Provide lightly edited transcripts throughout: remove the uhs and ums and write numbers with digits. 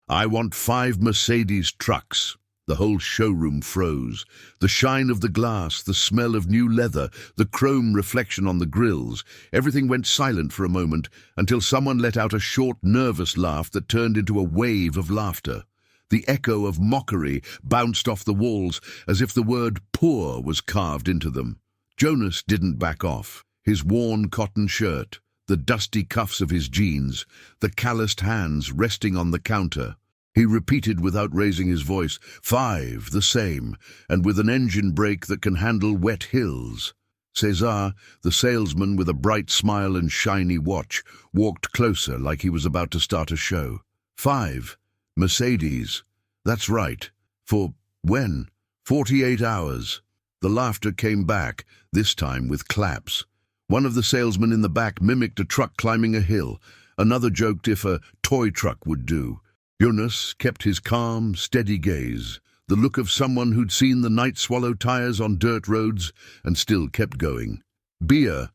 I want 5 Mercedes trucks. The whole showroom froze. The shine of the glass, the smell of new leather, the chrome reflection on the grills. Everything went silent for a moment until someone let out a short, nervous laugh that turned into a wave of laughter. The echo of mockery bounced off the walls as if the word poor was carved into them. Jonas didn't back off. His worn cotton shirt, the dusty cuffs of his jeans, the calloused hands resting on the counter. He repeated without raising his voice, 5, the same, and with an engine brake that can handle wet hills. César, the salesman with a bright smile and shiny watch, walked closer like he was about to start a show. 5, Mercedes. That's right. For when? 48 hours. The laughter came back, this time with claps. One of the salesmen in the back mimicked a truck climbing a hill. Another joked if a toy truck would do. Jonas kept his calm, steady gaze, the look of someone who'd seen the night swallow tires on dirt roads and still kept going. Bea,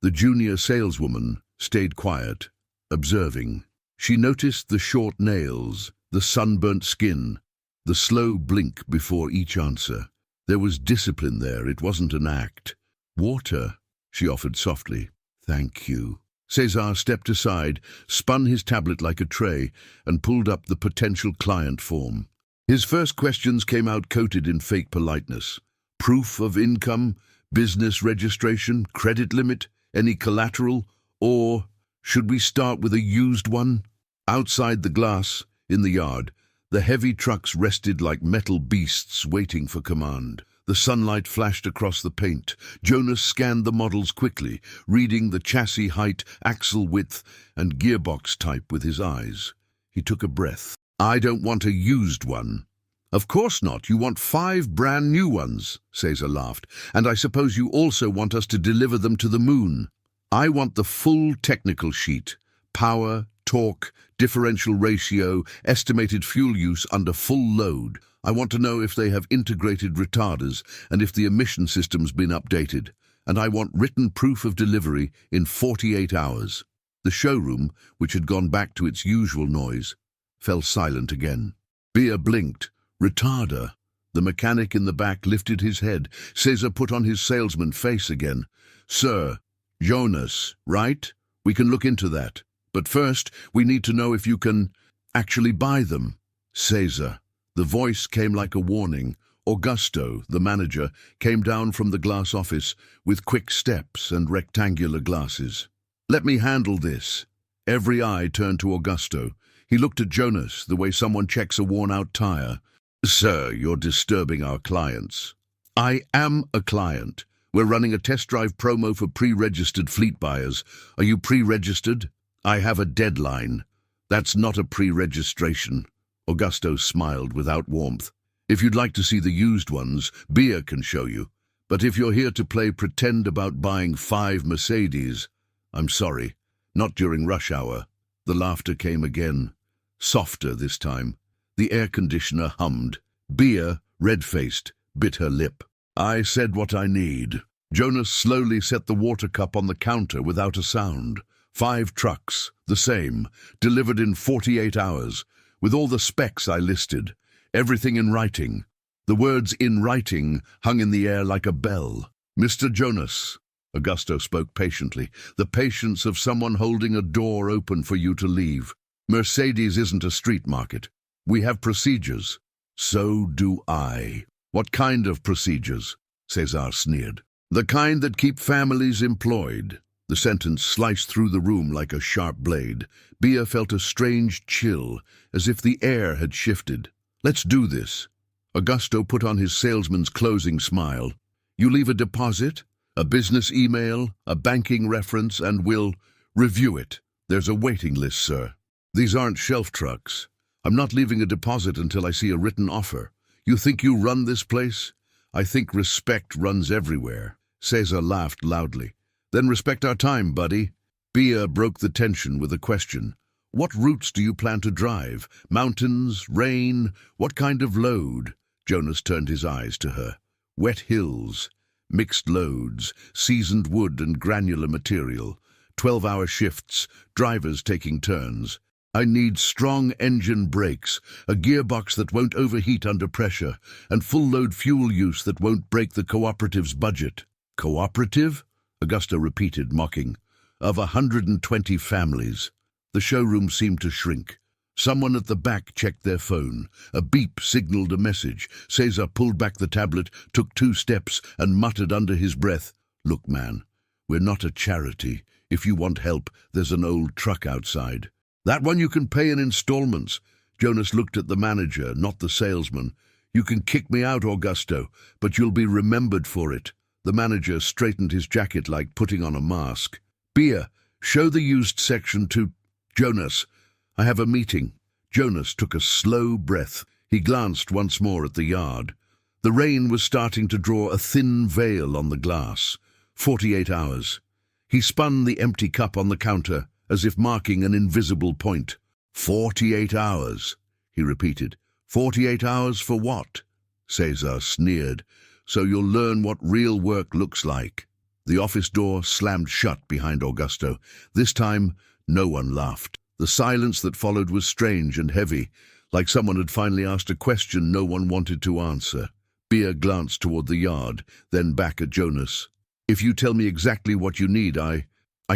the junior saleswoman, stayed quiet, observing. She noticed the short nails, the sunburnt skin, the slow blink before each answer. There was discipline there, it wasn't an act. Water, she offered softly. Thank you. César stepped aside, spun his tablet like a tray, and pulled up the potential client form. His first questions came out coated in fake politeness. Proof of income, business registration, credit limit, any collateral, or should we start with a used one? Outside the glass, in the yard, the heavy trucks rested like metal beasts waiting for command. The sunlight flashed across the paint. Jonas scanned the models quickly, reading the chassis height, axle width, and gearbox type with his eyes. He took a breath. I don't want a used one. Of course not. You want 5 brand new ones, César laughed. And I suppose you also want us to deliver them to the moon. I want the full technical sheet. Power, torque, differential ratio, estimated fuel use under full load. I want to know if they have integrated retarders and if the emission system's been updated. And I want written proof of delivery in 48 hours. The showroom, which had gone back to its usual noise, fell silent again. Bea blinked. Retarder. The mechanic in the back lifted his head. César put on his salesman face again. Sir, Jonas, right? We can look into that. But first, we need to know if you can actually buy them. César. The voice came like a warning. Augusto, the manager, came down from the glass office with quick steps and rectangular glasses. Let me handle this. Every eye turned to Augusto. He looked at Jonas the way someone checks a worn-out tire. Sir, you're disturbing our clients. I am a client. We're running a test drive promo for pre-registered fleet buyers. Are you pre-registered? I have a deadline. That's not a pre-registration. Augusto smiled without warmth. If you'd like to see the used ones, Bea can show you. But if you're here to play pretend about buying 5 Mercedes, I'm sorry, not during rush hour. The laughter came again, softer this time. The air conditioner hummed. Bea, red-faced, bit her lip. I said what I need. Jonas slowly set the water cup on the counter without a sound. 5 trucks, the same, delivered in 48 hours. With all the specs I listed, everything in writing. The words in writing hung in the air like a bell. Mr. Jonas, Augusto spoke patiently, the patience of someone holding a door open for you to leave. Mercedes isn't a street market. We have procedures. So do I. What kind of procedures? César sneered. The kind that keep families employed. The sentence sliced through the room like a sharp blade. Bea felt a strange chill, as if the air had shifted. Let's do this. Augusto put on his salesman's closing smile. You leave a deposit, a business email, a banking reference, and we'll review it. There's a waiting list, sir. These aren't shelf trucks. I'm not leaving a deposit until I see a written offer. You think you run this place? I think respect runs everywhere. César laughed loudly. Then respect our time, buddy. Bea broke the tension with a question. What routes do you plan to drive? Mountains, rain, what kind of load? Jonas turned his eyes to her. Wet hills, mixed loads, seasoned wood and granular material, 12-hour shifts, drivers taking turns. I need strong engine brakes, a gearbox that won't overheat under pressure, and full-load fuel use that won't break the cooperative's budget. Cooperative? Augusto repeated, mocking. Of 120 families. The showroom seemed to shrink. Someone at the back checked their phone. A beep signaled a message. Cesar pulled back the tablet, took 2 steps, and muttered under his breath, "Look, man, we're not a charity. If you want help, there's an old truck outside. That one you can pay in installments." Jonas looked at the manager, not the salesman. "You can kick me out, Augusto, but you'll be remembered for it." The manager straightened his jacket like putting on a mask. "Beer, show the used section to Jonas. I have a meeting." Jonas took a slow breath. He glanced once more at the yard. The rain was starting to draw a thin veil on the glass. 48 hours. He spun the empty cup on the counter, as if marking an invisible point. 48 hours, he repeated. 48 hours for what? Cesar sneered. So you'll learn what real work looks like. The office door slammed shut behind Augusto. This time, no one laughed. The silence that followed was strange and heavy, like someone had finally asked a question no one wanted to answer. Bea glanced toward the yard, then back at Jonas. "If you tell me exactly what you need, I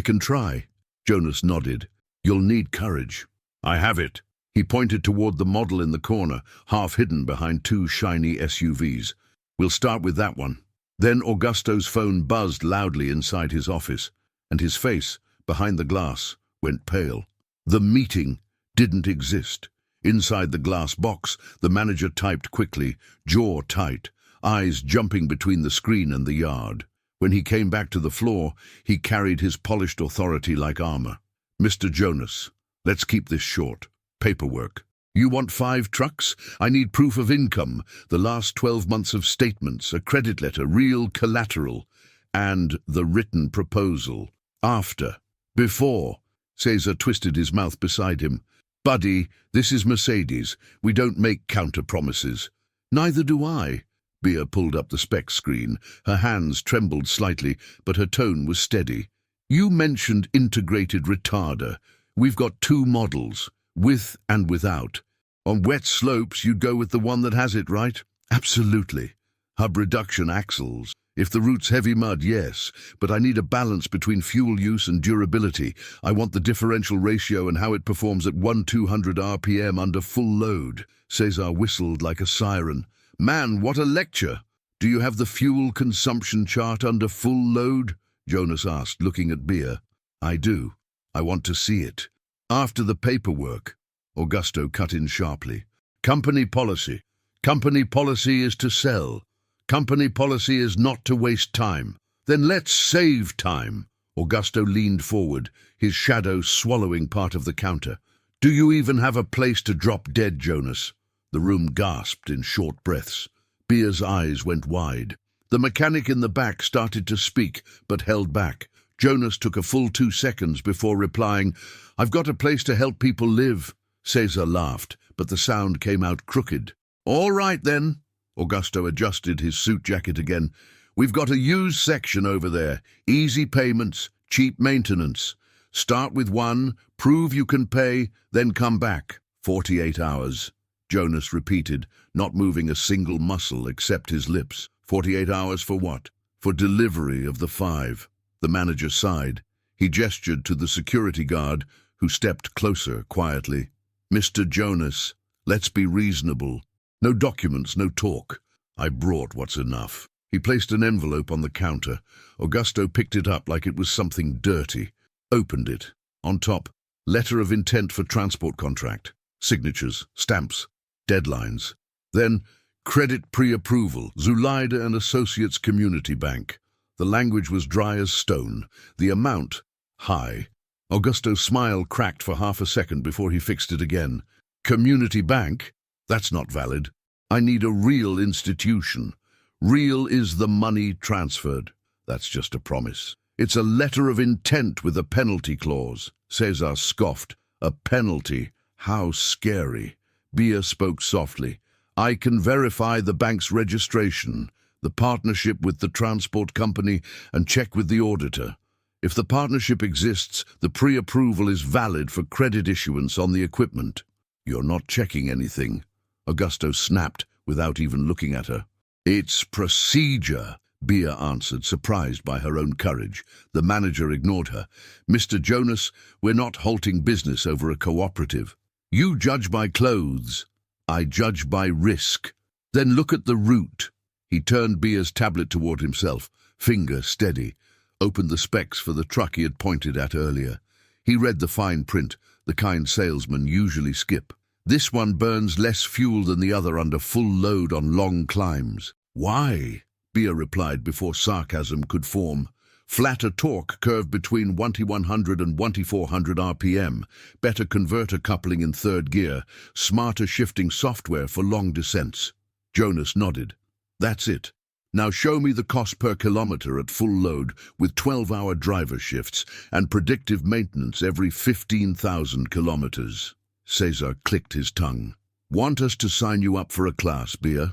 can try." Jonas nodded. "You'll need courage." "I have it." He pointed toward the model in the corner, half hidden behind 2 shiny SUVs. "We'll start with that one." Then Augusto's phone buzzed loudly inside his office, and his face, behind the glass, went pale. The meeting didn't exist. Inside the glass box, the manager typed quickly, jaw tight, eyes jumping between the screen and the yard. When he came back to the floor, he carried his polished authority like armor. "Mr. Jonas, let's keep this short. Paperwork. You want 5 trucks? I need proof of income, the last 12 months of statements, a credit letter, real collateral, and the written proposal. After. Before." Cesar twisted his mouth beside him. "Buddy, this is Mercedes. We don't make counter-promises." "Neither do I." Bea pulled up the spec screen. Her hands trembled slightly, but her tone was steady. "You mentioned integrated retarder. We've got 2 models, with and without. On wet slopes, you'd go with the one that has it, right?" "Absolutely. Hub reduction axles. If the route's heavy mud, yes, but I need a balance between fuel use and durability. I want the differential ratio and how it performs at 1,200 RPM under full load." Cesar whistled like a siren. "Man, what a lecture! Do you have the fuel consumption chart under full load?" Jonas asked, looking at Bea. "I do. I want to see it." "After the paperwork," Augusto cut in sharply. "Company policy. Company policy is to sell. Company policy is not to waste time." "Then let's save time." Augusto leaned forward, his shadow swallowing part of the counter. "Do you even have a place to drop dead, Jonas?" The room gasped in short breaths. Bea's eyes went wide. The mechanic in the back started to speak, but held back. Jonas took a full 2 seconds before replying, "I've got a place to help people live." Cesar laughed, but the sound came out crooked. "All right, then." Augusto adjusted his suit jacket again. "We've got a used section over there. Easy payments, cheap maintenance. Start with 1, prove you can pay, then come back." 48 hours, Jonas repeated, not moving a single muscle except his lips. 48 hours for what? For delivery of the 5. The manager sighed. He gestured to the security guard, who stepped closer quietly. "Mr. Jonas, let's be reasonable. No documents, no talk. I brought what's enough." He placed an envelope on the counter. Augusto picked it up like it was something dirty. Opened it. On top, letter of intent for transport contract. Signatures, stamps, deadlines. Then, credit pre-approval, Zulaida and Associates Community Bank. The language was dry as stone. The amount, high. Augusto's smile cracked for half a second before he fixed it again. "Community Bank? That's not valid. I need a real institution. Real is the money transferred." "That's just a promise." "It's a letter of intent with a penalty clause." Cesar scoffed. "A penalty? How scary." Bea spoke softly. "I can verify the bank's registration, the partnership with the transport company, and check with the auditor. If the partnership exists, the pre-approval is valid for credit issuance on the equipment. You're not checking anything, Augusto snapped without even looking at her. It's procedure, Bea answered, surprised by her own courage. The manager ignored her. Mr. Jonas, we're not halting business over a cooperative. You judge by clothes. I judge by risk. Then look at the route. He turned Bea's tablet toward himself, finger steady, opened the specs for the truck he had pointed at earlier. He read the fine print, the kind salesmen usually skip. This one burns less fuel than the other under full load on long climbs. Why? Bea replied before sarcasm could form. Flatter torque curve between 1T100 and 1T400 RPM, better converter coupling in third gear, smarter shifting software for long descents. Jonas nodded. That's it. Now show me the cost per kilometer at full load with 12-hour driver shifts and predictive maintenance every 15,000 kilometers. Cesar clicked his tongue. Want us to sign you up for a class, Bea?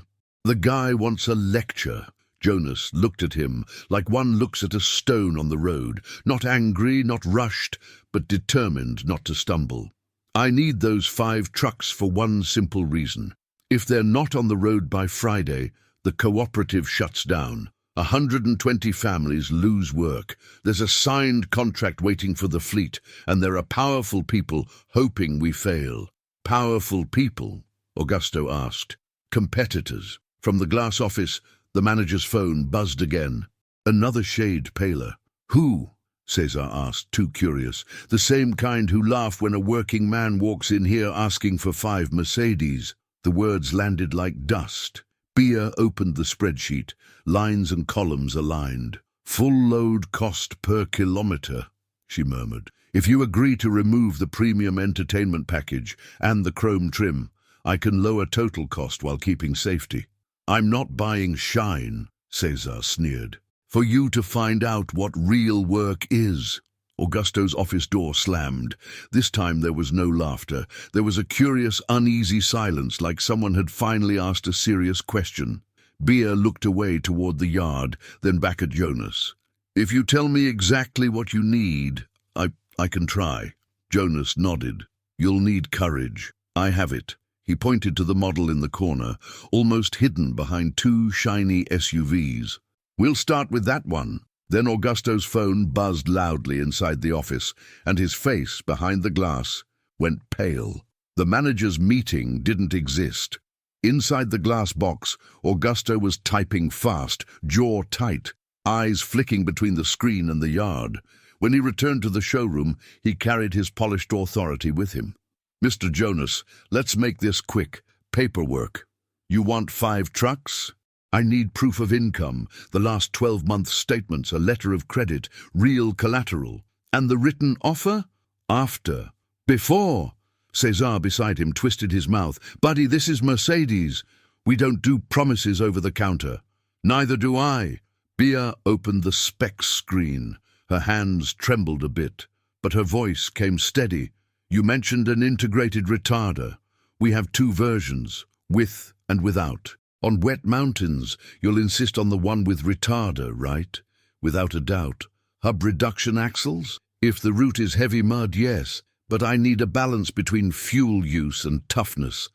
The guy wants a lecture. Jonas looked at him like one looks at a stone on the road, not angry, not rushed, but determined not to stumble. I need those 5 trucks for one simple reason. If they're not on the road by Friday, the cooperative shuts down. 120 families lose work. There's a signed contract waiting for the fleet, and there are powerful people hoping we fail. Powerful people? Augusto asked. Competitors. From the glass office, the manager's phone buzzed again. Another shade paler. Who? Cesar asked, too curious. The same kind who laugh when a working man walks in here asking for 5 Mercedes. The words landed like dust. Bea opened the spreadsheet, lines and columns aligned. Full load cost per kilometer, she murmured. If you agree to remove the premium entertainment package and the chrome trim, I can lower total cost while keeping safety. I'm not buying shine, Cesar sneered. For you to find out what real work is. Augusto's office door slammed. This time there was no laughter. There was a curious, uneasy silence, like someone had finally asked a serious question. Bea looked away toward the yard, then back at Jonas. If you tell me exactly what you need, I can try. Jonas nodded. You'll need courage. I have it. He pointed to the model in the corner, almost hidden behind 2 shiny SUVs. We'll start with that one. Then Augusto's phone buzzed loudly inside the office, and his face, behind the glass, went pale. The manager's meeting didn't exist. Inside the glass box, Augusto was typing fast, jaw tight, eyes flicking between the screen and the yard. When he returned to the showroom, he carried his polished authority with him. Mr. Jonas, let's make this quick. Paperwork. You want 5 trucks? I need proof of income, the last 12-month statements, a letter of credit, real collateral. And the written offer? After. Before. Cesar beside him twisted his mouth. Buddy, this is Mercedes. We don't do promises over the counter. Neither do I. Bea opened the specs screen. Her hands trembled a bit, but her voice came steady. You mentioned an integrated retarder. We have 2 versions, with and without. On wet mountains, you'll insist on the one with retarder, right? Without a doubt. Hub reduction axles? If the route is heavy mud, yes, but I need a balance between fuel use and toughness.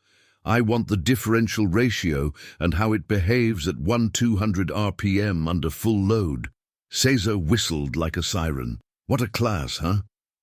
I want the differential ratio and how it behaves at 1,200 RPM under full load. Cesar whistled like a siren. What a class, huh?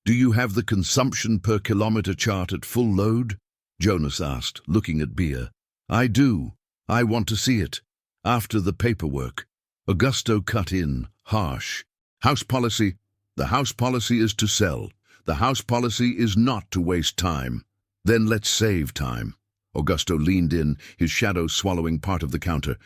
Do you have the consumption per kilometer chart at full load? Jonas asked, looking at Bea. I do. I want to see it. After the paperwork. Augusto cut in, harsh. House policy. The house policy is to sell. The house policy is not to waste time. Then let's save time. Augusto leaned in, his shadow swallowing part of the counter.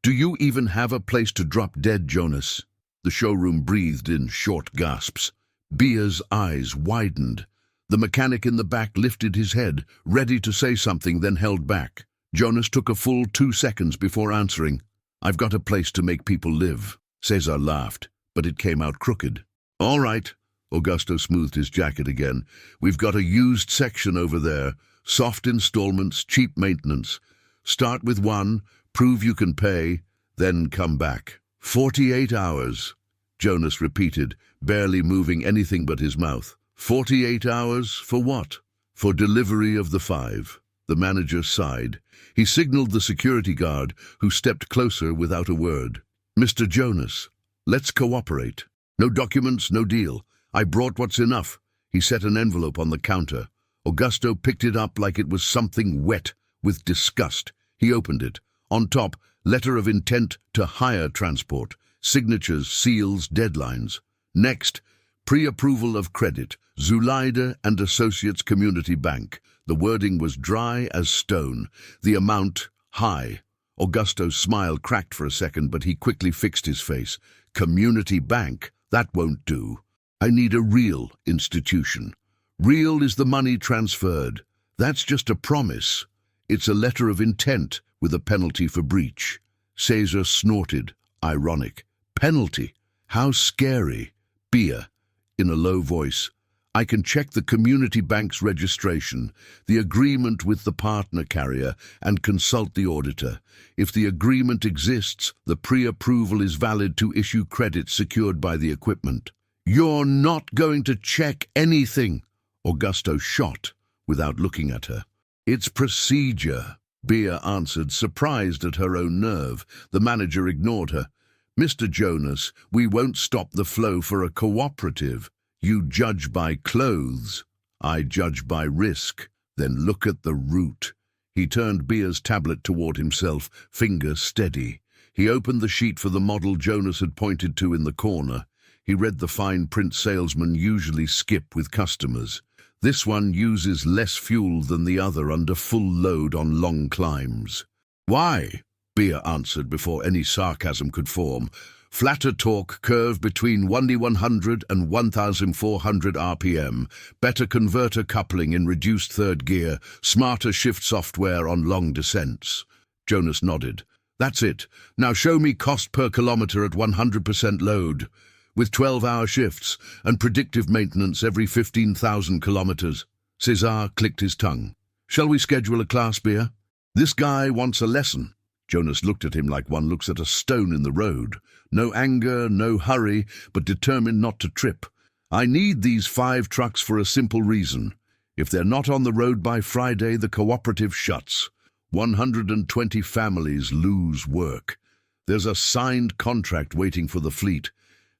Do you even have a place to drop dead, Jonas? The showroom breathed in short gasps. Bea's eyes widened. The mechanic in the back lifted his head, ready to say something, then held back. Jonas took a full 2 seconds before answering. I've got a place to make people live. Cesar laughed, but it came out crooked. All right. Augusto smoothed his jacket again. We've got a used section over there. Soft installments, cheap maintenance. Start with 1, prove you can pay, then come back. 48 hours. Jonas repeated, barely moving anything but his mouth. 48 hours for what? For delivery of the 5. The manager sighed. He signaled the security guard, who stepped closer without a word. Mr. Jonas, let's cooperate. No documents, no deal. I brought what's enough. He set an envelope on the counter. Augusto picked it up like it was something wet with disgust. He opened it. On top, letter of intent to hire transport. Signatures, seals, deadlines. Next, pre-approval of credit. Zulaida and Associates Community Bank. The wording was dry as stone. The amount, high. Augusto's smile cracked for a second, but he quickly fixed his face. Community Bank? That won't do. I need a real institution. Real is the money transferred. That's just a promise. It's a letter of intent with a penalty for breach. Caesar snorted, ironic. Penalty? How scary. Bia, in a low voice, I can check the community bank's registration, the agreement with the partner carrier, and consult the auditor. If the agreement exists, the pre-approval is valid to issue credit secured by the equipment. You're not going to check anything, Augusto shot, without looking at her. It's procedure, Bia answered, surprised at her own nerve. The manager ignored her. Mr. Jonas, we won't stop the flow for a cooperative. You judge by clothes, I judge by risk. Then look at the route. He turned Bia's tablet toward himself, finger steady. He opened the sheet for the model Jonas had pointed to in the corner. He read the fine print salesmen usually skip with customers. This one uses less fuel than the other under full load on long climbs. Why? Bia answered before any sarcasm could form. Flatter torque curve between 1D100 and 1,400 RPM, better converter coupling in reduced third gear, smarter shift software on long descents. Jonas nodded. That's it. Now show me cost per kilometer at 100% load, with 12-hour shifts and predictive maintenance every 15,000 kilometers. Cesar clicked his tongue. Shall we schedule a class, Bia? This guy wants a lesson. Jonas looked at him like one looks at a stone in the road. No anger, no hurry, but determined not to trip. I need these 5 trucks for a simple reason. If they're not on the road by Friday, the cooperative shuts. 120 families lose work. There's a signed contract waiting for the fleet,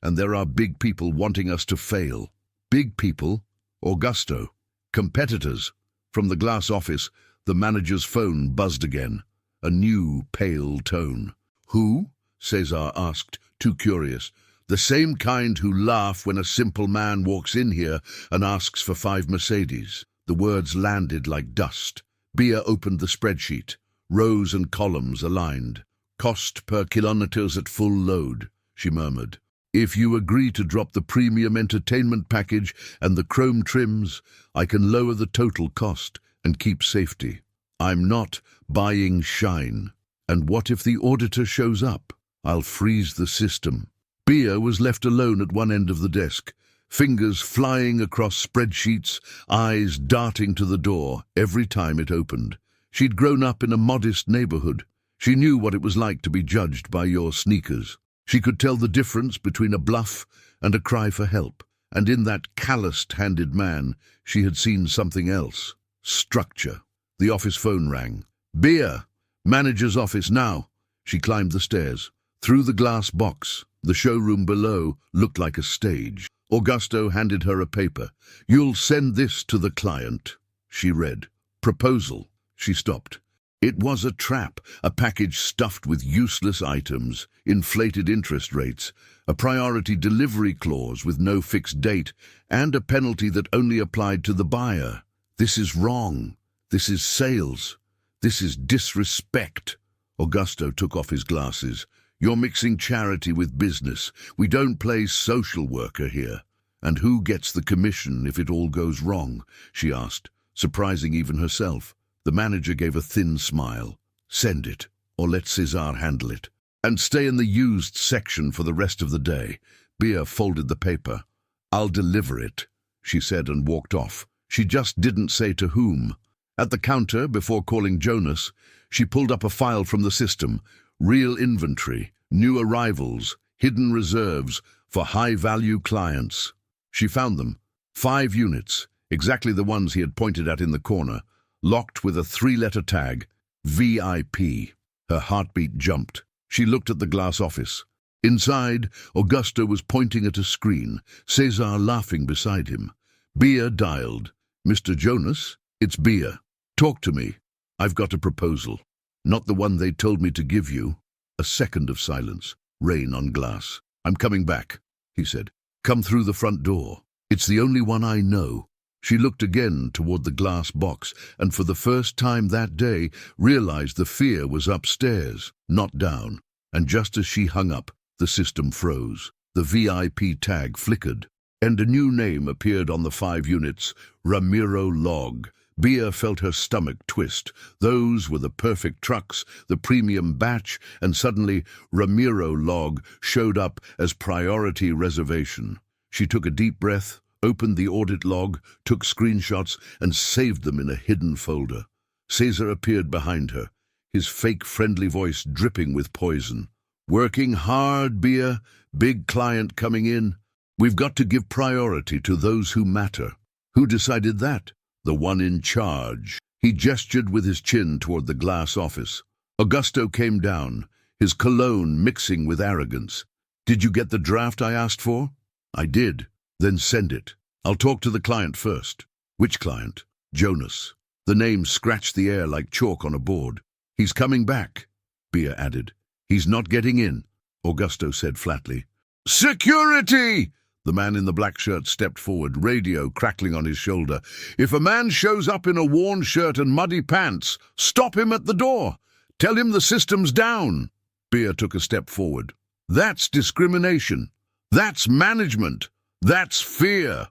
and there are big people wanting us to fail. Big people? Augusto. Competitors. From the glass office, the manager's phone buzzed again. A new, pale tone. Who? Cesar asked, too curious. The same kind who laugh when a simple man walks in here and asks for 5 Mercedes. The words landed like dust. Bia opened the spreadsheet. Rows and columns aligned. Cost per kilometers at full load, she murmured. If you agree to drop the premium entertainment package and the chrome trims, I can lower the total cost and keep safety. I'm not buying shine. And what if the auditor shows up? I'll freeze the system. Bia was left alone at one end of the desk, fingers flying across spreadsheets, eyes darting to the door every time it opened. She'd grown up in a modest neighborhood. She knew what it was like to be judged by your sneakers. She could tell the difference between a bluff and a cry for help. And in that calloused-handed man, she had seen something else. Structure. The office phone rang. Bia! Manager's office now. She climbed the stairs. Through the glass box, the showroom below looked like a stage. Augusto handed her a paper. You'll send this to the client, she read. Proposal. She stopped. It was a trap, a package stuffed with useless items, inflated interest rates, a priority delivery clause with no fixed date, and a penalty that only applied to the buyer. This is wrong. This is sales. This is disrespect. Augusto took off his glasses. You're mixing charity with business. We don't play social worker here. And who gets the commission if it all goes wrong? She asked, surprising even herself. The manager gave a thin smile. Send it, or let Cesar handle it. And stay in the used section for the rest of the day. Bia folded the paper. I'll deliver it, she said and walked off. She just didn't say to whom. At the counter, before calling Jonas, she pulled up a file from the system. Real inventory, new arrivals, hidden reserves, for high-value clients. She found them. 5 units, exactly the ones he had pointed at in the corner, locked with a 3-letter tag, VIP. Her heartbeat jumped. She looked at the glass office. Inside, Augusto was pointing at a screen, Cesar laughing beside him. Bea dialed. "Mr. Jonas, it's Bea. Talk to me. I've got a proposal. Not the one they told me to give you." A second of silence, rain on glass. "I'm coming back," he said. "Come through the front door. It's the only one I know." She looked again toward the glass box, and for the first time that day realized the fear was upstairs, not down. And just as she hung up, the system froze. The VIP tag flickered, and a new name appeared on the 5 units, Ramiro Log. Bea felt her stomach twist. Those were the perfect trucks, the premium batch, and suddenly Ramiro Log showed up as priority reservation. She took a deep breath, opened the audit log, took screenshots, and saved them in a hidden folder. Cesar appeared behind her, his fake friendly voice dripping with poison. "Working hard, Bea. Big client coming in. We've got to give priority to those who matter." "Who decided that?" "The one in charge." He gestured with his chin toward the glass office. Augusto came down, his cologne mixing with arrogance. "Did you get the draft I asked for?" "I did." "Then send it. I'll talk to the client first." "Which client?" "Jonas." The name scratched the air like chalk on a board. "He's coming back," Bea added. "He's not getting in," Augusto said flatly. "Security!" The man in the black shirt stepped forward, radio crackling on his shoulder. "If a man shows up in a worn shirt and muddy pants, stop him at the door. Tell him the system's down." Bea took a step forward. "That's discrimination. That's management. That's fear."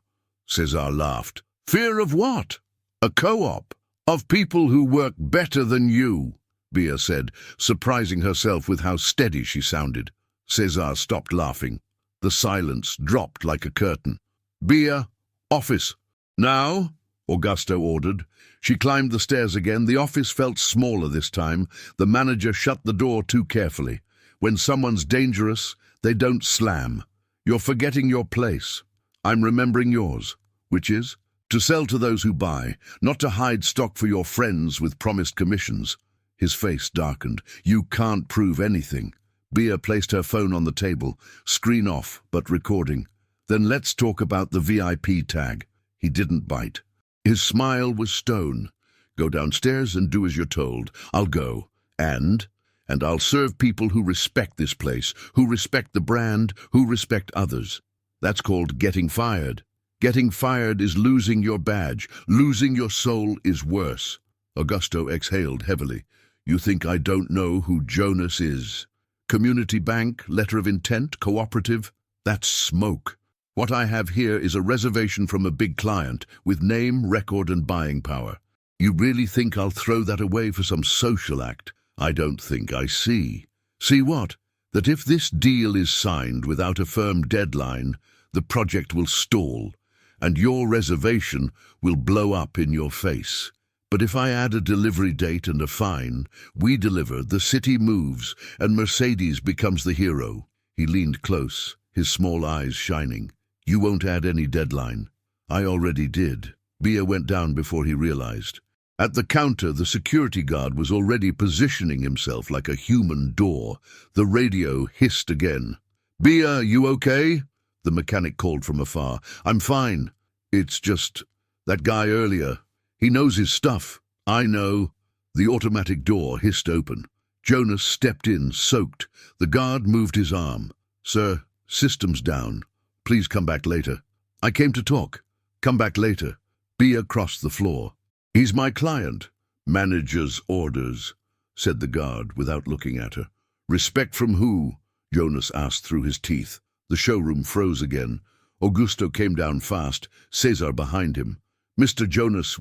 Cesar laughed. "Fear of what?" "A co-op. Of people who work better than you," Bea said, surprising herself with how steady she sounded. Cesar stopped laughing. The silence dropped like a curtain. "Bea, office." "Now," Augusto ordered. She climbed the stairs again. The office felt smaller this time. The manager shut the door too carefully. When someone's dangerous, they don't slam. "You're forgetting your place. I'm remembering yours." "Which is?" "To sell to those who buy, not to hide stock for your friends with promised commissions." His face darkened. "You can't prove anything." Bea placed her phone on the table, screen off, but recording. "Then let's talk about the VIP tag." He didn't bite. His smile was stone. "Go downstairs and do as you're told. I'll go. And I'll serve people who respect this place, who respect the brand, who respect others." That's called getting fired. Getting fired is losing your badge. Losing your soul is worse. Augusto exhaled heavily. "You think I don't know who Jonas is? Community bank, letter of intent, cooperative? That's smoke. What I have here is a reservation from a big client, with name, record, and buying power. You really think I'll throw that away for some social act? I don't think I see." "See what?" "That if this deal is signed without a firm deadline, the project will stall, and your reservation will blow up in your face. But if I add a delivery date and a fine, we deliver, the city moves, and Mercedes becomes the hero." He leaned close, his small eyes shining. "You won't add any deadline." "I already did." Bea went down before he realized. At the counter, the security guard was already positioning himself like a human door. The radio hissed again. "Bea, you okay?" The mechanic called from afar. "I'm fine. It's just that guy earlier. He knows his stuff." "I know." The automatic door hissed open. Jonas stepped in, soaked. The guard moved his arm. "Sir, system's down. Please come back later." "I came to talk." "Come back later." Bea crossed the floor. "He's my client." "Manager's orders," said the guard without looking at her. "Respect from who?" Jonas asked through his teeth. The showroom froze again. Augusto came down fast, Cesar behind him. "Mr. Jonas,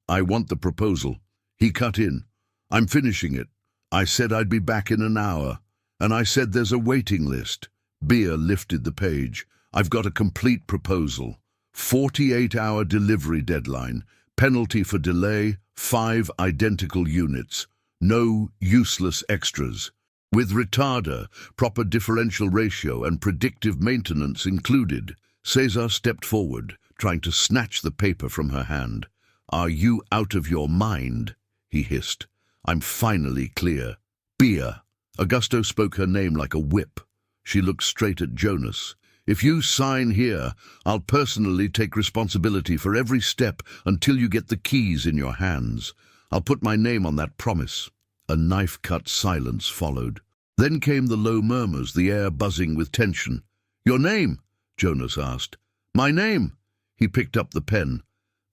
I want the proposal." He cut in. "I'm finishing it. I said I'd be back in an hour. And I said there's a waiting list." Bea lifted the page. "I've got a complete proposal. 48-hour delivery deadline. Penalty for delay, 5 identical units. No useless extras. with retarder, proper differential ratio and predictive maintenance included. Cesar stepped forward, trying to snatch the paper from her hand. "Are you out of your mind?" he hissed. "I'm finally clear." "Bia." Augusto spoke her name like a whip. She looked straight at Jonas. "If you sign here, I'll personally take responsibility for every step until you get the keys in your hands. I'll put my name on that promise." A knife-cut silence followed. Then came the low murmurs, the air buzzing with tension. "Your name?" Jonas asked. "My name." He picked up the pen.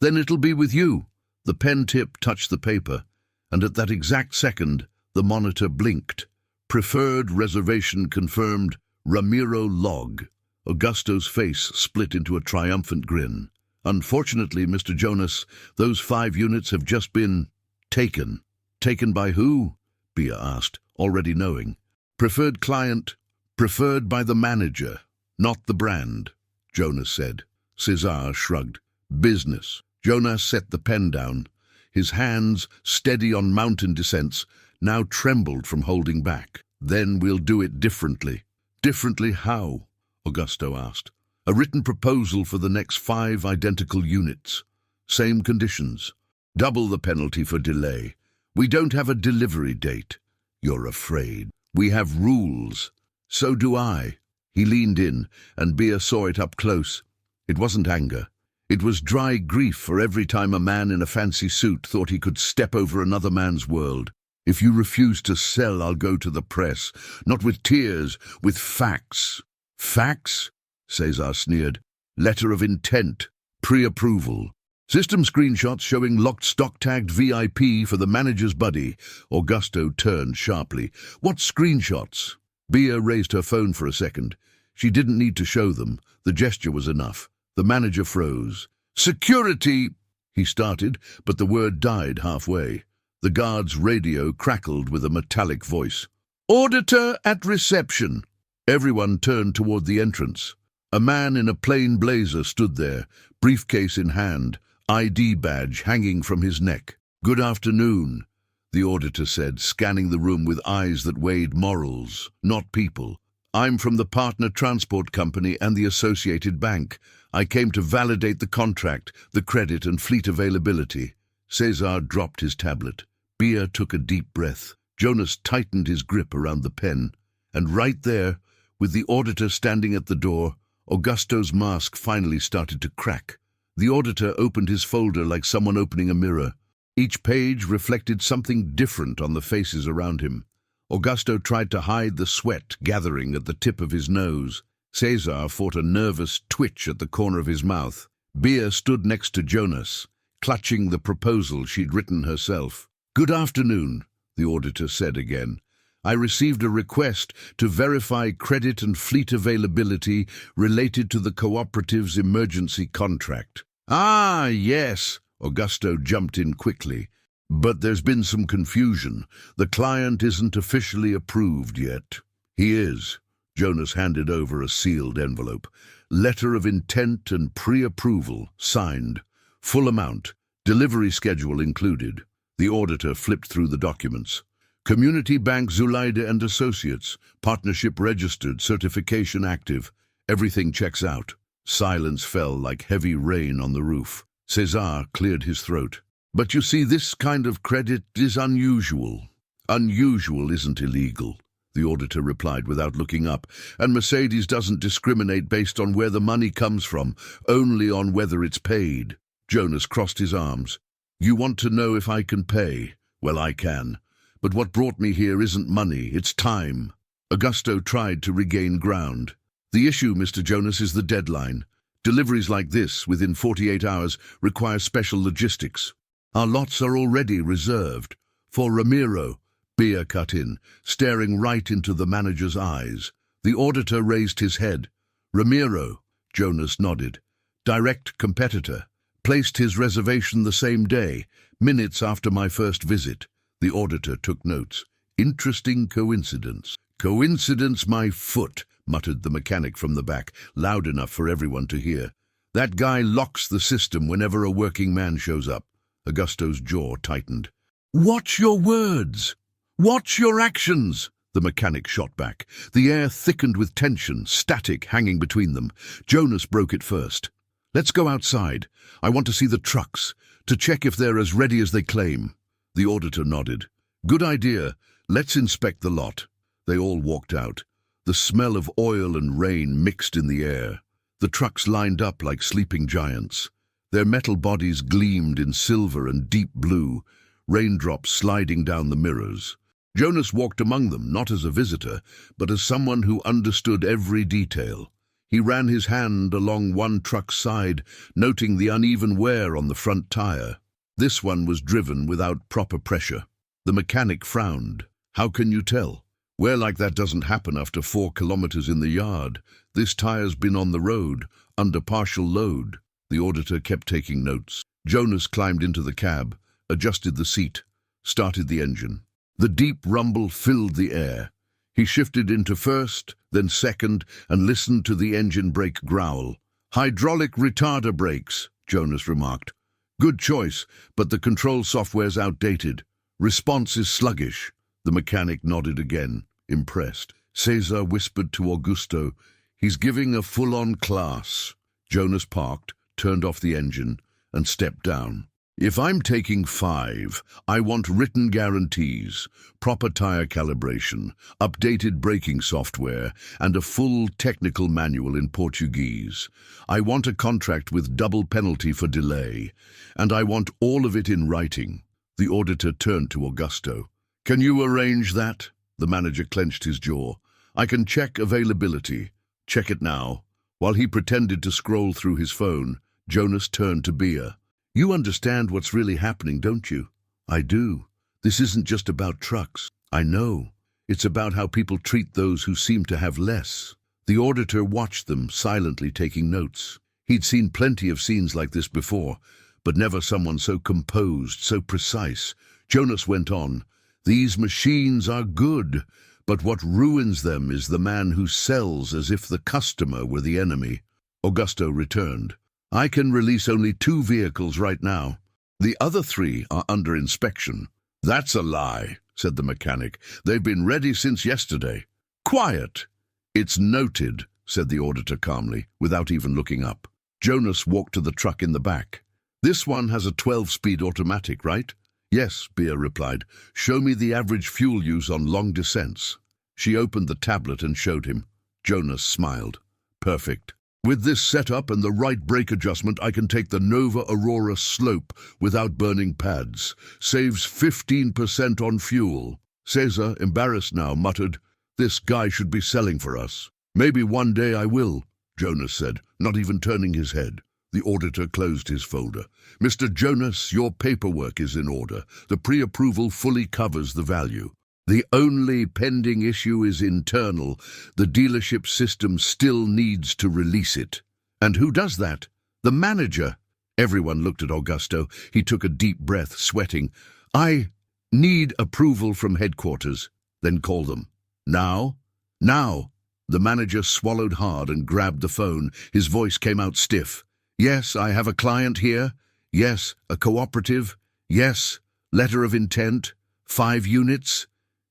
"Then it'll be with you." The pen tip touched the paper, and at that exact second, the monitor blinked. "Preferred reservation confirmed. Ramiro Log." Augusto's face split into a triumphant grin. "Unfortunately, Mr. Jonas, those 5 units have just been taken." "Taken by who?" Bia asked, already knowing. "Preferred client, preferred by the manager, not the brand," Jonas said. Cesar shrugged. "Business." Jonas set the pen down. His hands, steady on mountain descents, now trembled from holding back. "Then we'll do it differently." "Differently how?" Augusto asked. "A written proposal for the next 5 identical units. Same conditions. Double the penalty for delay. We don't have a delivery date." "You're afraid." "We have rules." "So do I." He leaned in, and Bia saw it up close. It wasn't anger. It was dry grief for every time a man in a fancy suit thought he could step over another man's world. "If you refuse to sell, I'll go to the press. Not with tears, with facts." "Facts?" Cesar sneered. "Letter of intent. Pre-approval. System screenshots showing locked stock-tagged VIP for the manager's buddy." Augusto turned sharply. "What screenshots?" Bia raised her phone for a second. She didn't need to show them. The gesture was enough. The manager froze. "Security," he started, but the word died halfway. The guard's radio crackled with a metallic voice. "Auditor at reception." Everyone turned toward the entrance. A man in a plain blazer stood there, briefcase in hand, ID badge hanging from his neck. "Good afternoon," the auditor said, scanning the room with eyes that weighed morals, not people. "I'm from the partner transport company and the Associated Bank. I came to validate the contract, the credit and fleet availability." Cesar dropped his tablet. Bia took a deep breath. Jonas tightened his grip around the pen. And right there, with the auditor standing at the door, Augusto's mask finally started to crack. The auditor opened his folder like someone opening a mirror. Each page reflected something different on the faces around him. Augusto tried to hide the sweat gathering at the tip of his nose. Cesar fought a nervous twitch at the corner of his mouth. Bia stood next to Jonas, clutching the proposal she'd written herself. "Good afternoon," the auditor said again. "I received a request to verify credit and fleet availability related to the cooperative's emergency contract." "Ah, yes," Augusto jumped in quickly. "But there's been some confusion. The client isn't officially approved yet." "He is." Jonas handed over a sealed envelope. "Letter of intent and pre-approval, signed. Full amount. Delivery schedule included." The auditor flipped through the documents. "Community Bank Zulaide and Associates. Partnership registered, certification active. Everything checks out." Silence fell like heavy rain on the roof. Cesar cleared his throat. "But you see, this kind of credit is unusual." "Unusual isn't illegal," the auditor replied without looking up. "And Mercedes doesn't discriminate based on where the money comes from, only on whether it's paid." Jonas crossed his arms. "You want to know if I can pay? Well, I can. But what brought me here isn't money, it's time." Augusto tried to regain ground. "The issue, Mr. Jonas, is the deadline. Deliveries like this, within 48 hours, require special logistics. Our lots are already reserved. For Ramiro," Bia cut in, staring right into the manager's eyes. The auditor raised his head. "Ramiro," Jonas nodded. "Direct competitor. Placed his reservation the same day, minutes after my first visit." The auditor took notes. "Interesting coincidence." "Coincidence, my foot," muttered the mechanic from the back, loud enough for everyone to hear. "That guy locks the system whenever a working man shows up." Augusto's jaw tightened. "Watch your words! Watch your actions!" the mechanic shot back. The air thickened with tension, static hanging between them. Jonas broke it first. "Let's go outside. I want to see the trucks, to check if they're as ready as they claim." The auditor nodded. "Good idea. Let's inspect the lot." They all walked out. The smell of oil and rain mixed in the air. The trucks lined up like sleeping giants. Their metal bodies gleamed in silver and deep blue, raindrops sliding down the mirrors. Jonas walked among them, not as a visitor, but as someone who understood every detail. He ran his hand along one truck's side, noting the uneven wear on the front tire. This one was driven without proper pressure. The mechanic frowned. "How can you tell?" "Wear like that doesn't happen after 4 kilometers in the yard. This tire's been on the road, under partial load." The auditor kept taking notes. Jonas climbed into the cab, adjusted the seat, started the engine. The deep rumble filled the air. He shifted into first, then second, and listened to the engine brake growl. "Hydraulic retarder brakes," Jonas remarked. "Good choice, but the control software's outdated. Response is sluggish." The mechanic nodded again, impressed. Cesar whispered to Augusto, "He's giving a full-on class." Jonas parked, turned off the engine, and stepped down. "If I'm taking 5, I want written guarantees, proper tire calibration, updated braking software, and a full technical manual in Portuguese. I want a contract with double penalty for delay, and I want all of it in writing." The auditor turned to Augusto. "Can you arrange that?" The manager clenched his jaw. "I can check availability." "Check it now." While he pretended to scroll through his phone, Jonas turned to Bia. "You understand what's really happening, don't you?" "I do. This isn't just about trucks." "I know. It's about how people treat those who seem to have less." The auditor watched them, silently taking notes. He'd seen plenty of scenes like this before, but never someone so composed, so precise. Jonas went on, "These machines are good, but what ruins them is the man who sells as if the customer were the enemy." Augusto returned. "I can release only 2 vehicles right now. The other 3 are under inspection." "That's a lie," said the mechanic. "They've been ready since yesterday." "Quiet!" "It's noted," said the auditor calmly, without even looking up. Jonas walked to the truck in the back. "This one has a 12-speed automatic, right?" "Yes," Bia replied. "Show me the average fuel use on long descents." She opened the tablet and showed him. Jonas smiled. "Perfect. With this setup and the right brake adjustment, I can take the Nova Aurora slope without burning pads. Saves 15% on fuel." Cesar, embarrassed now, muttered, "This guy should be selling for us." "Maybe one day I will," Jonas said, not even turning his head. The auditor closed his folder. "Mr. Jonas, your paperwork is in order. The pre-approval fully covers the value. The only pending issue is internal. The dealership system still needs to release it." "And who does that?" "The manager." Everyone looked at Augusto. He took a deep breath, sweating. "I need approval from headquarters." "Then call them." "Now?" "Now." The manager swallowed hard and grabbed the phone. His voice came out stiff. "Yes, I have a client here. Yes, a cooperative. Yes, letter of intent. 5 units.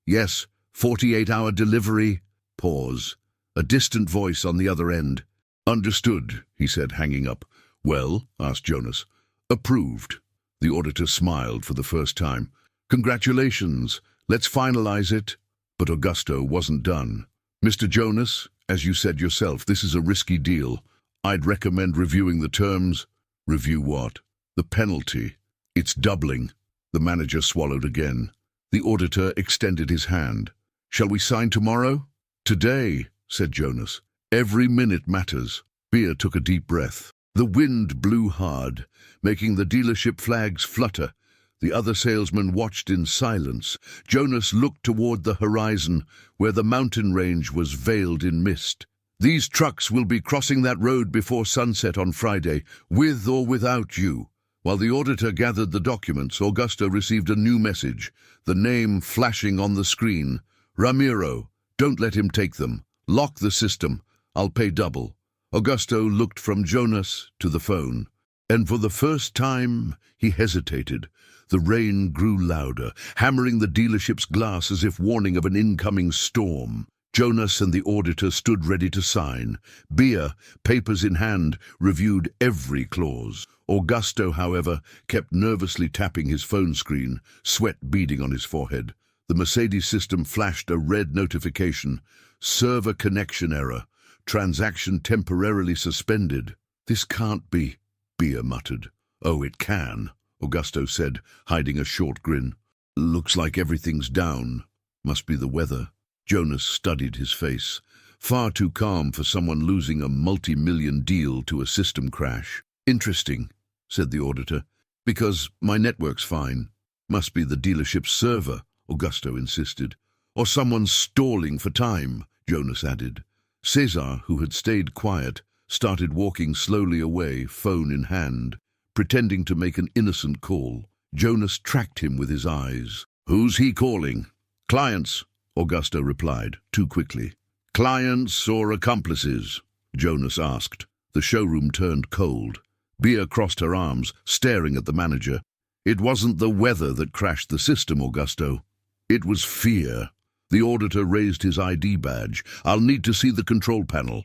Yes, 48-hour delivery." Pause. A distant voice on the other end. "Understood," he said, hanging up. "Well?" asked Jonas. "Approved." The auditor smiled for the first time. "Congratulations. Let's finalize it." But Augusto wasn't done. "Mr. Jonas, as you said yourself, this is a risky deal. I'd recommend reviewing the terms." "Review what?" "The penalty. It's doubling." The manager swallowed again. The auditor extended his hand. "Shall we sign tomorrow?" "Today," said Jonas. "Every minute matters." Bia took a deep breath. The wind blew hard, making the dealership flags flutter. The other salesmen watched in silence. Jonas looked toward the horizon, where the mountain range was veiled in mist. "These trucks will be crossing that road before sunset on Friday, with or without you." While the auditor gathered the documents, Augusto received a new message, the name flashing on the screen. "Ramiro, don't let him take them. Lock the system. I'll pay double." Augusto looked from Jonas to the phone. And for the first time, he hesitated. The rain grew louder, hammering the dealership's glass as if warning of an incoming storm. Jonas and the auditor stood ready to sign. Bia, papers in hand, reviewed every clause. Augusto, however, kept nervously tapping his phone screen, sweat beading on his forehead. The Mercedes system flashed a red notification. Server connection error. Transaction temporarily suspended. "This can't be," Bia muttered. "Oh, it can," Augusto said, hiding a short grin. "Looks like everything's down. Must be the weather." Jonas studied his face. Far too calm for someone losing a multi-million deal to a system crash. "Interesting," said the auditor, "because my network's fine." "Must be the dealership's server," Augusto insisted. "Or someone's stalling for time," Jonas added. Cesar, who had stayed quiet, started walking slowly away, phone in hand, pretending to make an innocent call. Jonas tracked him with his eyes. "Who's he calling?" "Clients," Augusto replied, too quickly. "Clients or accomplices?" Jonas asked. The showroom turned cold. Bia crossed her arms, staring at the manager. "It wasn't the weather that crashed the system, Augusto. It was fear." The auditor raised his ID badge. "I'll need to see the control panel."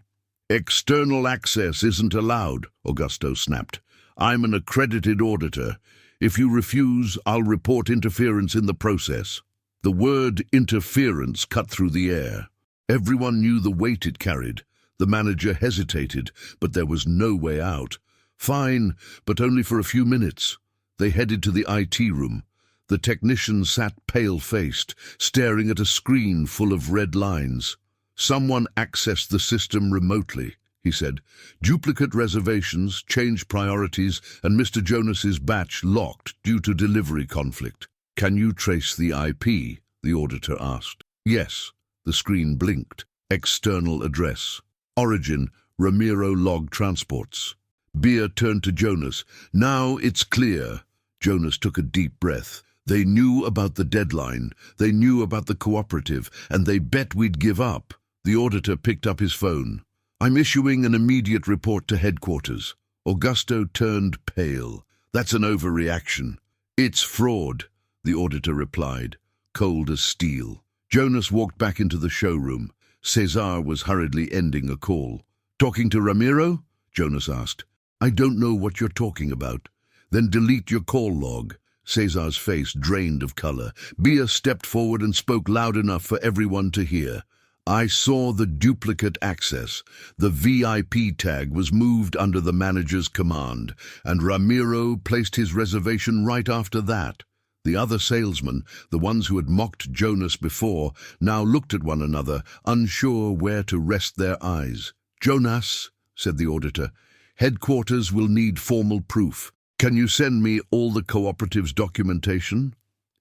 "External access isn't allowed," Augusto snapped. "I'm an accredited auditor. If you refuse, I'll report interference in the process." The word interference cut through the air. Everyone knew the weight it carried. The manager hesitated, but there was no way out. "Fine, but only for a few minutes." They headed to the IT room. The technician sat pale-faced, staring at a screen full of red lines. "Someone accessed the system remotely," he said. "Duplicate reservations, changed priorities, and Mr. Jonas's batch locked due to delivery conflict." "Can you trace the IP?" the auditor asked. "Yes." The screen blinked. "External address. Origin, Ramiro Log Transports." Bia turned to Jonas. "Now it's clear." Jonas took a deep breath. "They knew about the deadline. They knew about the cooperative, and they bet we'd give up." The auditor picked up his phone. "I'm issuing an immediate report to headquarters." Augusto turned pale. "That's an overreaction." "It's fraud," the auditor replied, cold as steel. Jonas walked back into the showroom. Cesar was hurriedly ending a call. "Talking to Ramiro?" Jonas asked. "I don't know what you're talking about." "Then delete your call log." Cesar's face drained of color. Bia stepped forward and spoke loud enough for everyone to hear. "I saw the duplicate access. The VIP tag was moved under the manager's command, and Ramiro placed his reservation right after that." The other salesmen, the ones who had mocked Jonas before, now looked at one another, unsure where to rest their eyes. "Jonas," said the auditor, "headquarters will need formal proof. Can you send me all the cooperative's documentation?"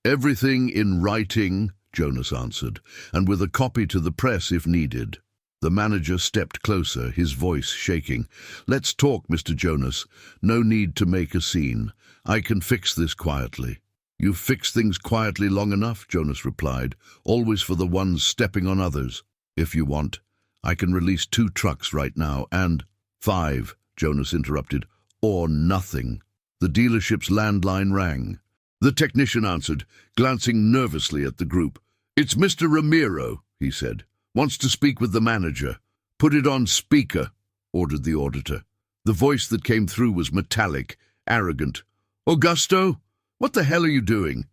"Everything in writing," Jonas answered, "and with a copy to the press if needed." The manager stepped closer, his voice shaking. "Let's talk, Mr. Jonas. No need to make a scene. I can fix this quietly." "You've fixed things quietly long enough," Jonas replied, "always for the ones stepping on others. If you want, I can release 2 trucks right now and—" "5," Jonas interrupted, "or nothing." The dealership's landline rang. The technician answered, glancing nervously at the group. "It's Mr. Ramiro," he said. "Wants to speak with the manager." "Put it on speaker," ordered the auditor. The voice that came through was metallic, arrogant. "Augusto? What the hell are you doing?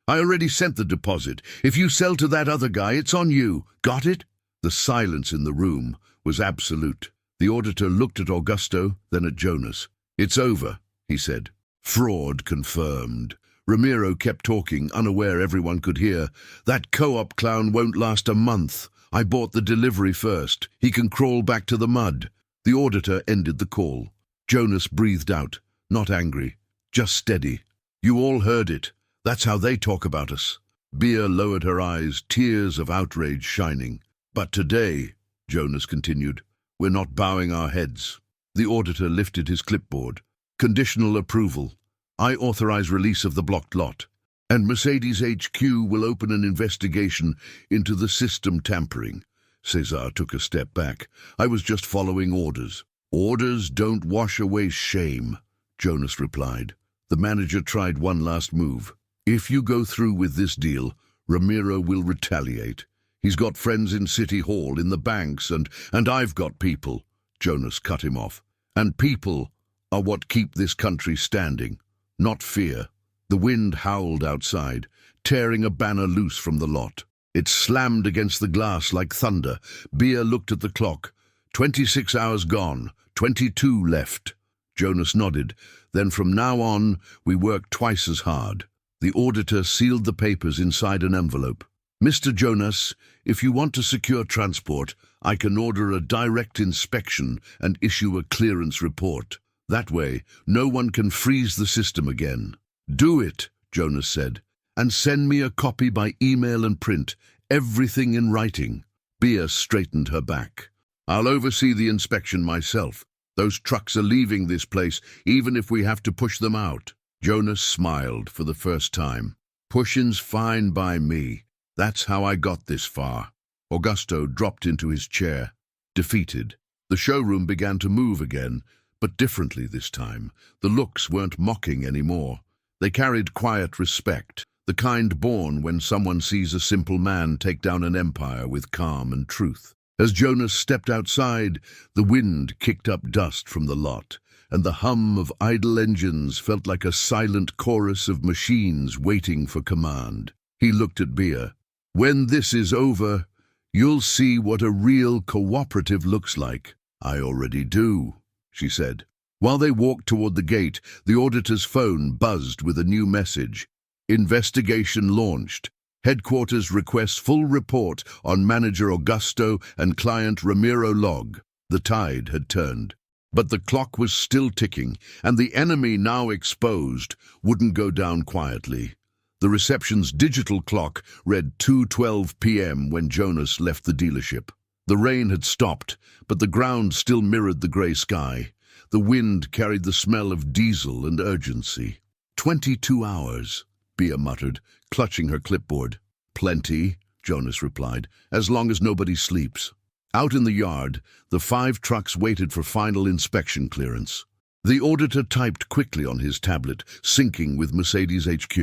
I already sent the deposit. If you sell to that other guy, it's on you. Got it?" The silence in the room was absolute. The auditor looked at Augusto, then at Jonas. "It's over," he said. "Fraud confirmed." Ramiro kept talking, unaware everyone could hear. "That co-op clown won't last a month. I bought the delivery first. He can crawl back to the mud." The auditor ended the call. Jonas breathed out, not angry, just steady. "You all heard it. That's how they talk about us." Bia lowered her eyes, tears of outrage shining. "But today," Jonas continued, "we're not bowing our heads." The auditor lifted his clipboard. "Conditional approval. I authorize release of the blocked lot. And Mercedes HQ will open an investigation into the system tampering." Cesar took a step back. "I was just following orders." "Orders don't wash away shame," Jonas replied. The manager tried one last move. If you go through with this deal, Ramiro will retaliate. He's got friends in City Hall, in the banks, and I've got people. Jonas cut him off. And people are what keep this country standing, not fear. The wind howled outside, tearing a banner loose from the lot. It slammed against the glass like thunder. Bea looked at the clock. 26 hours gone, 22 left. Jonas nodded. Then from now on, we work twice as hard. The auditor sealed the papers inside an envelope. Mr. Jonas, if you want to secure transport, I can order a direct inspection and issue a clearance report. That way, no one can freeze the system again. Do it, Jonas said, and send me a copy by email and print, everything in writing. Bea straightened her back. I'll oversee the inspection myself. Those trucks are leaving this place, even if we have to push them out. Jonas smiled for the first time. Pushing's fine by me. That's how I got this far. Augusto dropped into his chair, defeated. The showroom began to move again, but differently this time. The looks weren't mocking anymore. They carried quiet respect, the kind born when someone sees a simple man take down an empire with calm and truth. As Jonas stepped outside, the wind kicked up dust from the lot, and the hum of idle engines felt like a silent chorus of machines waiting for command. He looked at Bea. When this is over, you'll see what a real cooperative looks like. I already do, she said. While they walked toward the gate, the auditor's phone buzzed with a new message. Investigation launched. Headquarters requests full report on manager Augusto and client Ramiro log. The tide had turned. But the clock was still ticking, and the enemy, now exposed, wouldn't go down quietly. The reception's digital clock read 2:12 p.m. when Jonas left the dealership. The rain had stopped, but the ground still mirrored the grey sky. The wind carried the smell of diesel and urgency. 22 hours, Bea muttered, clutching her clipboard. Plenty, Jonas replied, as long as nobody sleeps. Out in the yard, the 5 trucks waited for final inspection clearance. The auditor typed quickly on his tablet, syncing with Mercedes HQ.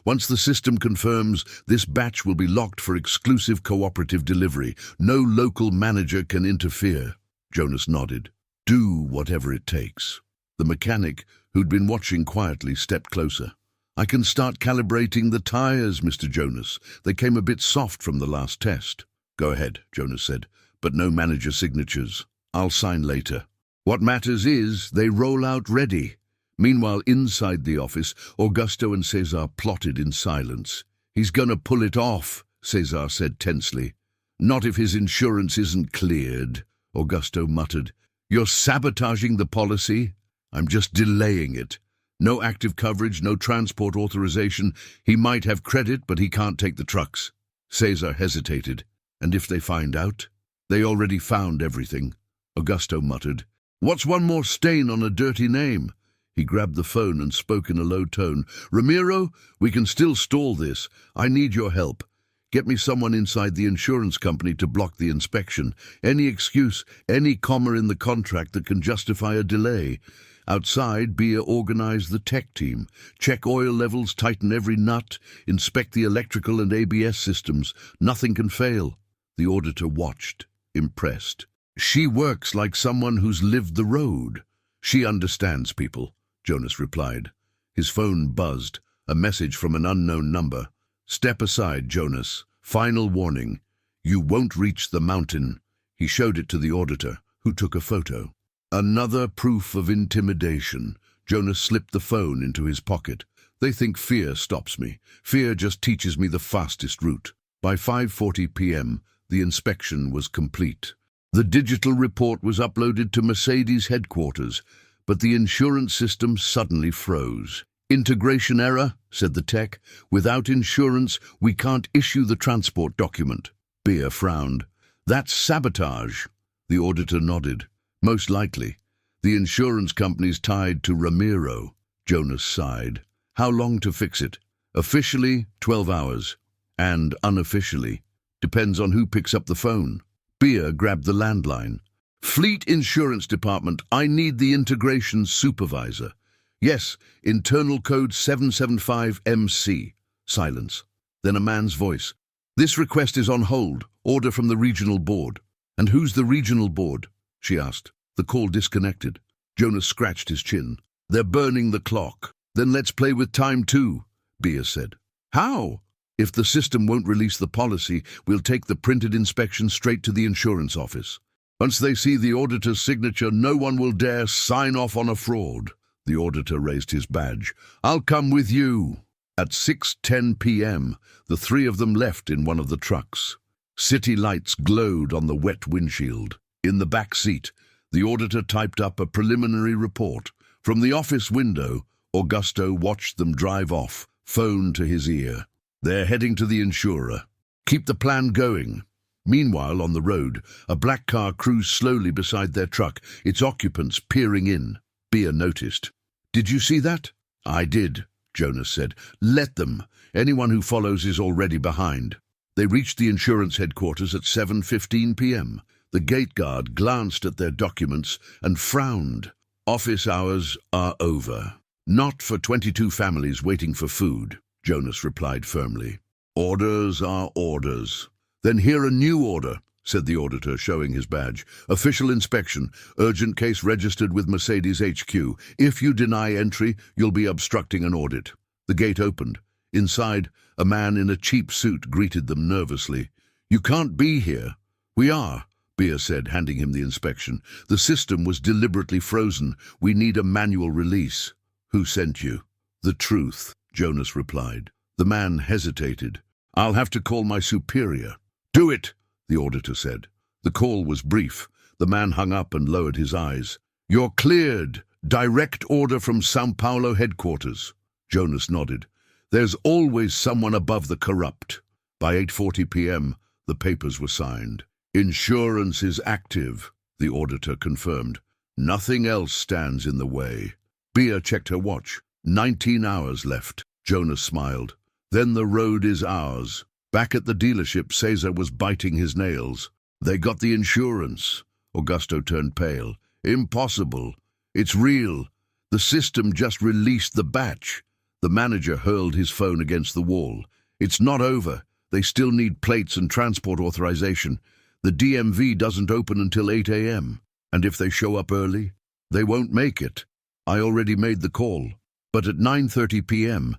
Once the system confirms, this batch will be locked for exclusive cooperative delivery. No local manager can interfere. Jonas nodded. Do whatever it takes. The mechanic, who'd been watching quietly, stepped closer. I can start calibrating the tires, Mr. Jonas. They came a bit soft from the last test. Go ahead, Jonas said, but no manager signatures. I'll sign later. What matters is they roll out ready. Meanwhile, inside the office, Augusto and Cesar plotted in silence. He's gonna pull it off, Cesar said tensely. Not if his insurance isn't cleared, Augusto muttered. You're sabotaging the policy? I'm just delaying it. No active coverage, no transport authorization. He might have credit, but he can't take the trucks. Cesar hesitated. And if they find out? They already found everything. Augusto muttered. What's one more stain on a dirty name? He grabbed the phone and spoke in a low tone. Ramiro, we can still stall this. I need your help. Get me someone inside the insurance company to block the inspection. Any excuse, any comma in the contract that can justify a delay. Outside, Bea organized the tech team. Check oil levels, tighten every nut, inspect the electrical and ABS systems. Nothing can fail. The auditor watched, impressed. She works like someone who's lived the road. She understands people, Jonas replied. His phone buzzed, a message from an unknown number. Step aside, Jonas. Final warning. You won't reach the mountain. He showed it to the auditor, who took a photo. Another proof of intimidation. Jonas slipped the phone into his pocket. They think fear stops me. Fear just teaches me the fastest route. By 5:40 p.m., the inspection was complete. The digital report was uploaded to Mercedes headquarters, but the insurance system suddenly froze. Integration error, said the tech. Without insurance, we can't issue the transport document. Bea frowned. That's sabotage. The auditor nodded. Most likely. The insurance company's tied to Ramiro. Jonas sighed. How long to fix it? Officially, 12 hours. And unofficially. Depends on who picks up the phone. Bea grabbed the landline. Fleet Insurance Department, I need the integration supervisor. Yes, internal code 775MC. Silence. Then a man's voice. This request is on hold. Order from the regional board. And who's the regional board? She asked. The call disconnected. Jonas scratched his chin. They're burning the clock. Then let's play with time too, Bea said. How? If the system won't release the policy, we'll take the printed inspection straight to the insurance office. Once they see the auditor's signature, no one will dare sign off on a fraud. The auditor raised his badge. I'll come with you. At 6:10 p.m., the three of them left in one of the trucks. City lights glowed on the wet windshield. In the back seat, the auditor typed up a preliminary report. From the office window, Augusto watched them drive off, phone to his ear. They're heading to the insurer. Keep the plan going. Meanwhile, on the road, a black car cruised slowly beside their truck, its occupants peering in. Bea noticed. Did you see that? I did, Jonas said. Let them. Anyone who follows is already behind. They reached the insurance headquarters at 7:15 p.m. The gate guard glanced at their documents and frowned. Office hours are over. Not for 22 families waiting for food, Jonas replied firmly. Orders are orders. Then hear a new order, said the auditor, showing his badge. Official inspection. Urgent case registered with Mercedes HQ. If you deny entry, you'll be obstructing an audit. The gate opened. Inside, a man in a cheap suit greeted them nervously. You can't be here. We are, Bea said, handing him the inspection. The system was deliberately frozen. We need a manual release. Who sent you? The truth, Jonas replied. The man hesitated. I'll have to call my superior. Do it, the auditor said. The call was brief. The man hung up and lowered his eyes. You're cleared. Direct order from São Paulo headquarters. Jonas nodded. There's always someone above the corrupt. By 8:40 p.m., the papers were signed. Insurance is active, the auditor confirmed. Nothing else stands in the way. Bea checked her watch. 19 hours left. Jonas smiled. Then the road is ours. Back at the dealership, Cesar was biting his nails. They got the insurance. Augusto turned pale. Impossible. It's real. The system just released the batch. The manager hurled his phone against the wall. It's not over. They still need plates and transport authorization. The DMV doesn't open until 8 a.m. And if they show up early, they won't make it. I already made the call. But at 9:30 p.m.,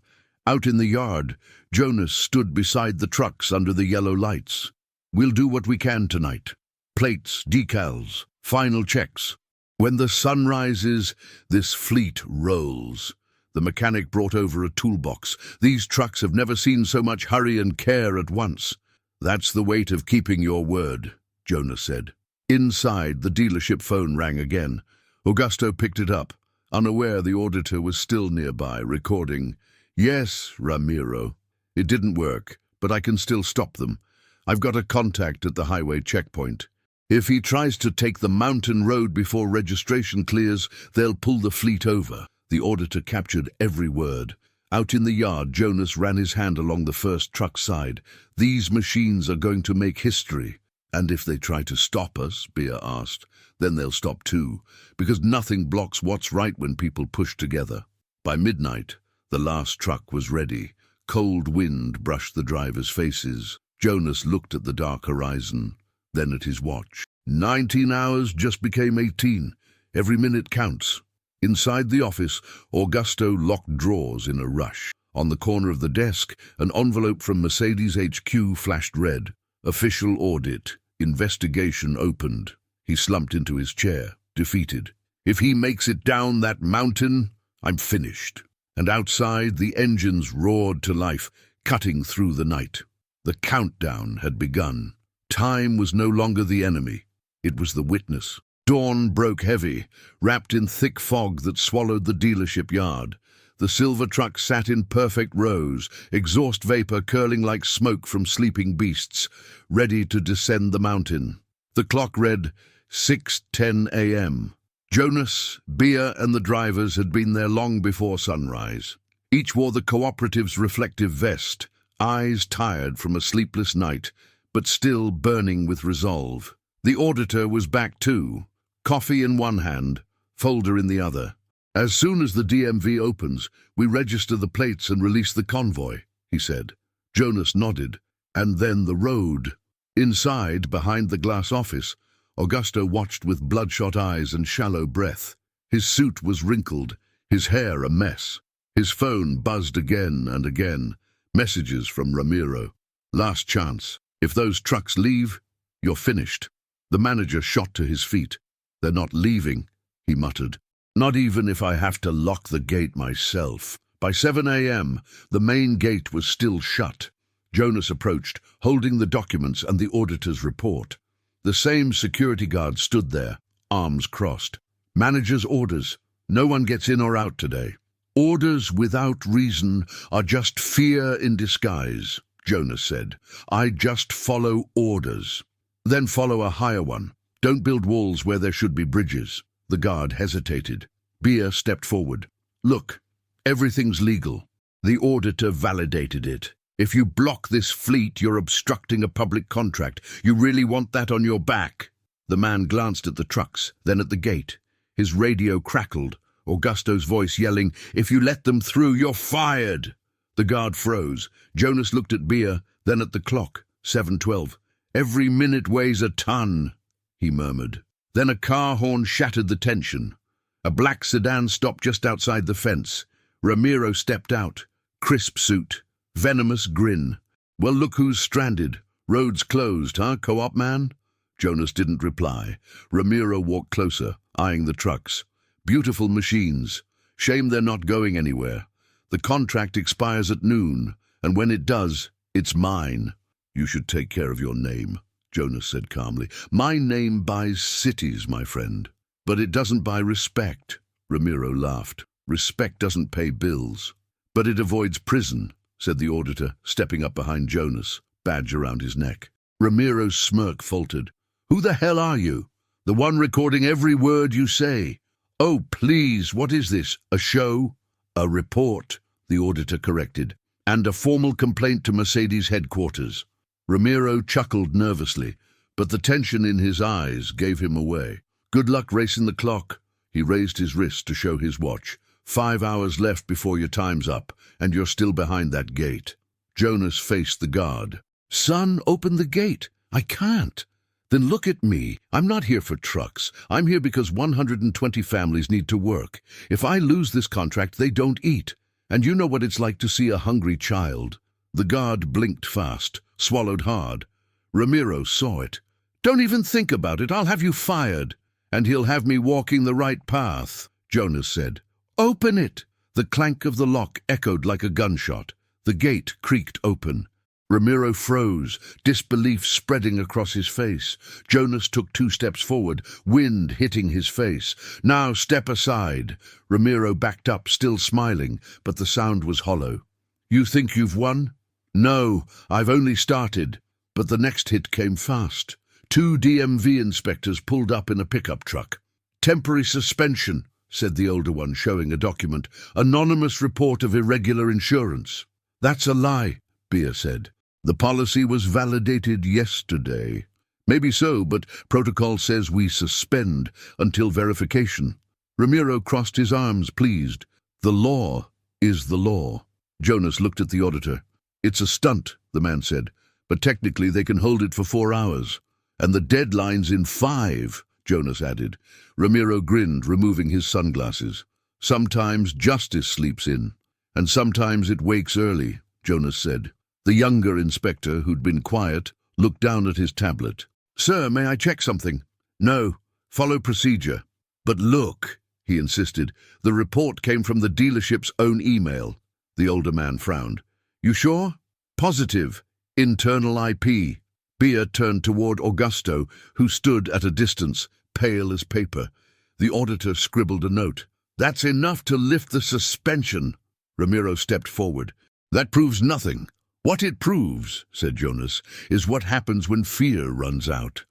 out in the yard, Jonas stood beside the trucks under the yellow lights. We'll do what we can tonight. Plates, decals, final checks. When the sun rises, this fleet rolls. The mechanic brought over a toolbox. These trucks have never seen so much hurry and care at once. That's the weight of keeping your word, Jonas said. Inside, the dealership phone rang again. Augusto picked it up. Unaware the auditor was still nearby, recording. Yes, Ramiro. It didn't work, but I can still stop them. I've got a contact at the highway checkpoint. If he tries to take the mountain road before registration clears, they'll pull the fleet over. The auditor captured every word. Out in the yard, Jonas ran his hand along the first truck's side. These machines are going to make history. And if they try to stop us, Bea asked, then they'll stop too, because nothing blocks what's right when people push together. By midnight, the last truck was ready. Cold wind brushed the drivers' faces. Jonas looked at the dark horizon, then at his watch. 19 hours just became 18. Every minute counts. Inside the office, Augusto locked drawers in a rush. On the corner of the desk, an envelope from Mercedes HQ flashed red. Official audit. Investigation opened. He slumped into his chair, defeated. If he makes it down that mountain, I'm finished. And outside, the engines roared to life, cutting through the night. The countdown had begun. Time was no longer the enemy. It was the witness. Dawn broke heavy, wrapped in thick fog that swallowed the dealership yard. The silver truck sat in perfect rows, exhaust vapor curling like smoke from sleeping beasts, ready to descend the mountain. The clock read 6:10 a.m. Jonas, Bea, and the drivers had been there long before sunrise. Each wore the cooperative's reflective vest, eyes tired from a sleepless night, but still burning with resolve. The auditor was back too, coffee in one hand, folder in the other. As soon as the DMV opens, we register the plates and release the convoy, he said. Jonas nodded. And then the road. Inside, behind the glass office, Augusto watched with bloodshot eyes and shallow breath. His suit was wrinkled, his hair a mess. His phone buzzed again and again. Messages from Ramiro. Last chance. If those trucks leave, you're finished. The manager shot to his feet. They're not leaving, he muttered. Not even if I have to lock the gate myself. By 7 a.m., the main gate was still shut. Jonas approached, holding the documents and the auditor's report. The same security guard stood there, arms crossed. Manager's orders. No one gets in or out today. Orders without reason are just fear in disguise, Jonas said. I just follow orders. Then follow a higher one. Don't build walls where there should be bridges. The guard hesitated. Bia stepped forward. Look, everything's legal. The auditor validated it. If you block this fleet, you're obstructing a public contract. You really want that on your back? The man glanced at the trucks, then at the gate. His radio crackled, Augusto's voice yelling, "If you let them through, you're fired!" The guard froze. Jonas looked at Bia, then at the clock, 7:12. "Every minute weighs a ton," he murmured. Then a car horn shattered the tension. A black sedan stopped just outside the fence. Ramiro stepped out, crisp suit, venomous grin. "Well, look who's stranded. Roads closed, huh, co-op man?" Jonas didn't reply. Ramiro walked closer, eyeing the trucks. Beautiful machines. Shame they're not going anywhere. The contract expires at noon, and when it does, it's mine. "You should take care of your name," Jonas said calmly. "My name buys cities, my friend. But it doesn't buy respect." Ramiro laughed. "Respect doesn't pay bills." "But it avoids prison," said the auditor, stepping up behind Jonas, badge around his neck. Ramiro's smirk faltered. "Who the hell are you? The one recording every word you say." "Oh, please, what is this? A show?" "A report," the auditor corrected, "and a formal complaint to Mercedes headquarters." Ramiro chuckled nervously, but the tension in his eyes gave him away. "Good luck racing the clock." He raised his wrist to show his watch. 5 hours left before your time's up, and you're still behind that gate. Jonas faced the guard. "Son, open the gate." "I can't." "Then look at me. I'm not here for trucks. I'm here because 120 families need to work. If I lose this contract, they don't eat. And you know what it's like to see a hungry child." The guard blinked fast, swallowed hard. Ramiro saw it. "Don't even think about it. I'll have you fired. And he'll have me walking the right path," Jonas said. "Open it!" The clank of the lock echoed like a gunshot. The gate creaked open. Ramiro froze, disbelief spreading across his face. Jonas took 2 steps forward, wind hitting his face. "Now step aside." Ramiro backed up, still smiling, but the sound was hollow. "You think you've won?" "No, I've only started." But the next hit came fast. 2 DMV inspectors pulled up in a pickup truck. "Temporary suspension," said the older one, showing a document. "Anonymous report of irregular insurance." "That's a lie," Bia said. "The policy was validated yesterday." "Maybe so, but protocol says we suspend until verification." Ramiro crossed his arms, pleased. "The law is the law." Jonas looked at the auditor. "It's a stunt," the man said, "but technically they can hold it for 4 hours. And the deadline's in 5, Jonas added. Ramiro grinned, removing his sunglasses. "Sometimes justice sleeps in, and sometimes it wakes early," Jonas said. The younger inspector, who'd been quiet, looked down at his tablet. "Sir, may I check something?" "No, follow procedure." "But look," he insisted, "the report came from the dealership's own email." The older man frowned. "You sure?" "Positive. Internal IP." Bia turned toward Augusto, who stood at a distance, pale as paper. The auditor scribbled a note. "That's enough to lift the suspension." Ramiro stepped forward. "That proves nothing." "What it proves," said Jonas, "is what happens when fear runs out."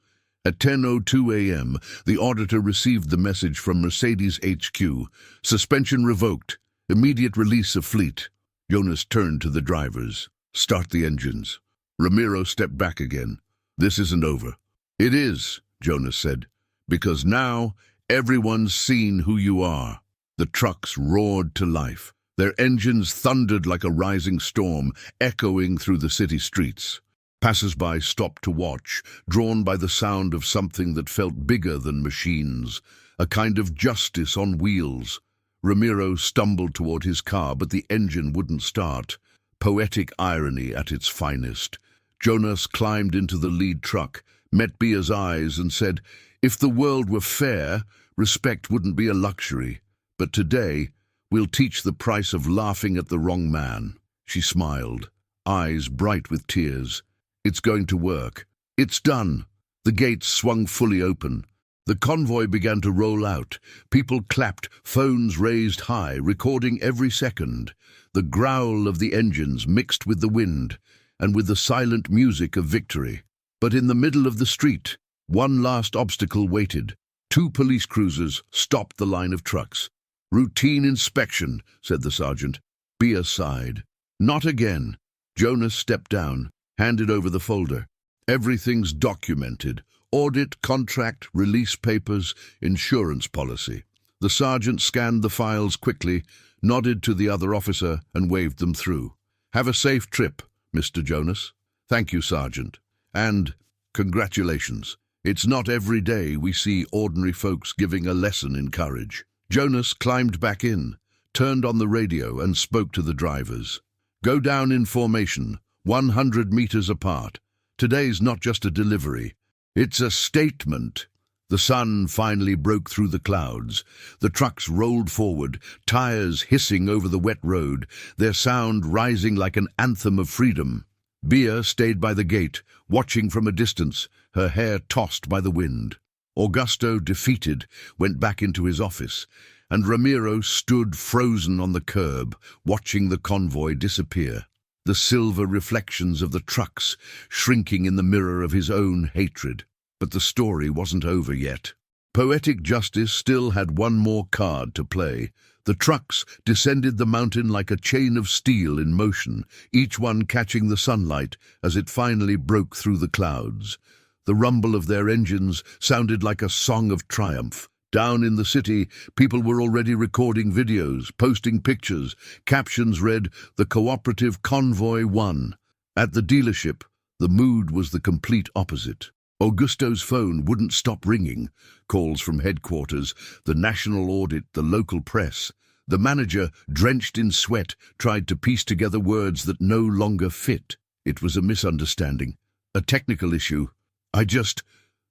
At 10:02 a.m., the auditor received the message from Mercedes HQ. "Suspension revoked. Immediate release of fleet." Jonas turned to the drivers. "Start the engines." Ramiro stepped back again. "This isn't over." "It is," Jonas said, "because now everyone's seen who you are." The trucks roared to life. Their engines thundered like a rising storm, echoing through the city streets. Passers-by stopped to watch, drawn by the sound of something that felt bigger than machines, a kind of justice on wheels. Ramiro stumbled toward his car, but the engine wouldn't start. Poetic irony at its finest. Jonas climbed into the lead truck, met Bia's eyes and said, "If the world were fair, respect wouldn't be a luxury. But today, we'll teach the price of laughing at the wrong man." She smiled, eyes bright with tears. "It's going to work. It's done." The gates swung fully open. The convoy began to roll out. People clapped, phones raised high, recording every second. The growl of the engines mixed with the wind, and with the silent music of victory. But in the middle of the street, one last obstacle waited. 2 police cruisers stopped the line of trucks. "Routine inspection," said the sergeant. Bia sighed. "Not again." Jonas stepped down, handed over the folder. "Everything's documented. Audit, contract, release papers, insurance policy." The sergeant scanned the files quickly, nodded to the other officer and waved them through. "Have a safe trip, Mr. Jonas." "Thank you, Sergeant. And congratulations. It's not every day we see ordinary folks giving a lesson in courage." Jonas climbed back in, turned on the radio and spoke to the drivers. "Go down in formation, 100 meters apart. Today's not just a delivery. It's a statement." The sun finally broke through the clouds. The trucks rolled forward, tires hissing over the wet road, their sound rising like an anthem of freedom. Bia stayed by the gate, watching from a distance, her hair tossed by the wind. Augusto, defeated, went back into his office, and Ramiro stood frozen on the curb, watching the convoy disappear. The silver reflections of the trucks shrinking in the mirror of his own hatred. But the story wasn't over yet. Poetic justice still had one more card to play. The trucks descended the mountain like a chain of steel in motion, each one catching the sunlight as it finally broke through the clouds. The rumble of their engines sounded like a song of triumph. Down in the city, people were already recording videos, posting pictures. Captions read, "The cooperative convoy won." At the dealership, the mood was the complete opposite. Augusto's phone wouldn't stop ringing. Calls from headquarters, the national audit, the local press. The manager, drenched in sweat, tried to piece together words that no longer fit. It was a misunderstanding, a technical issue.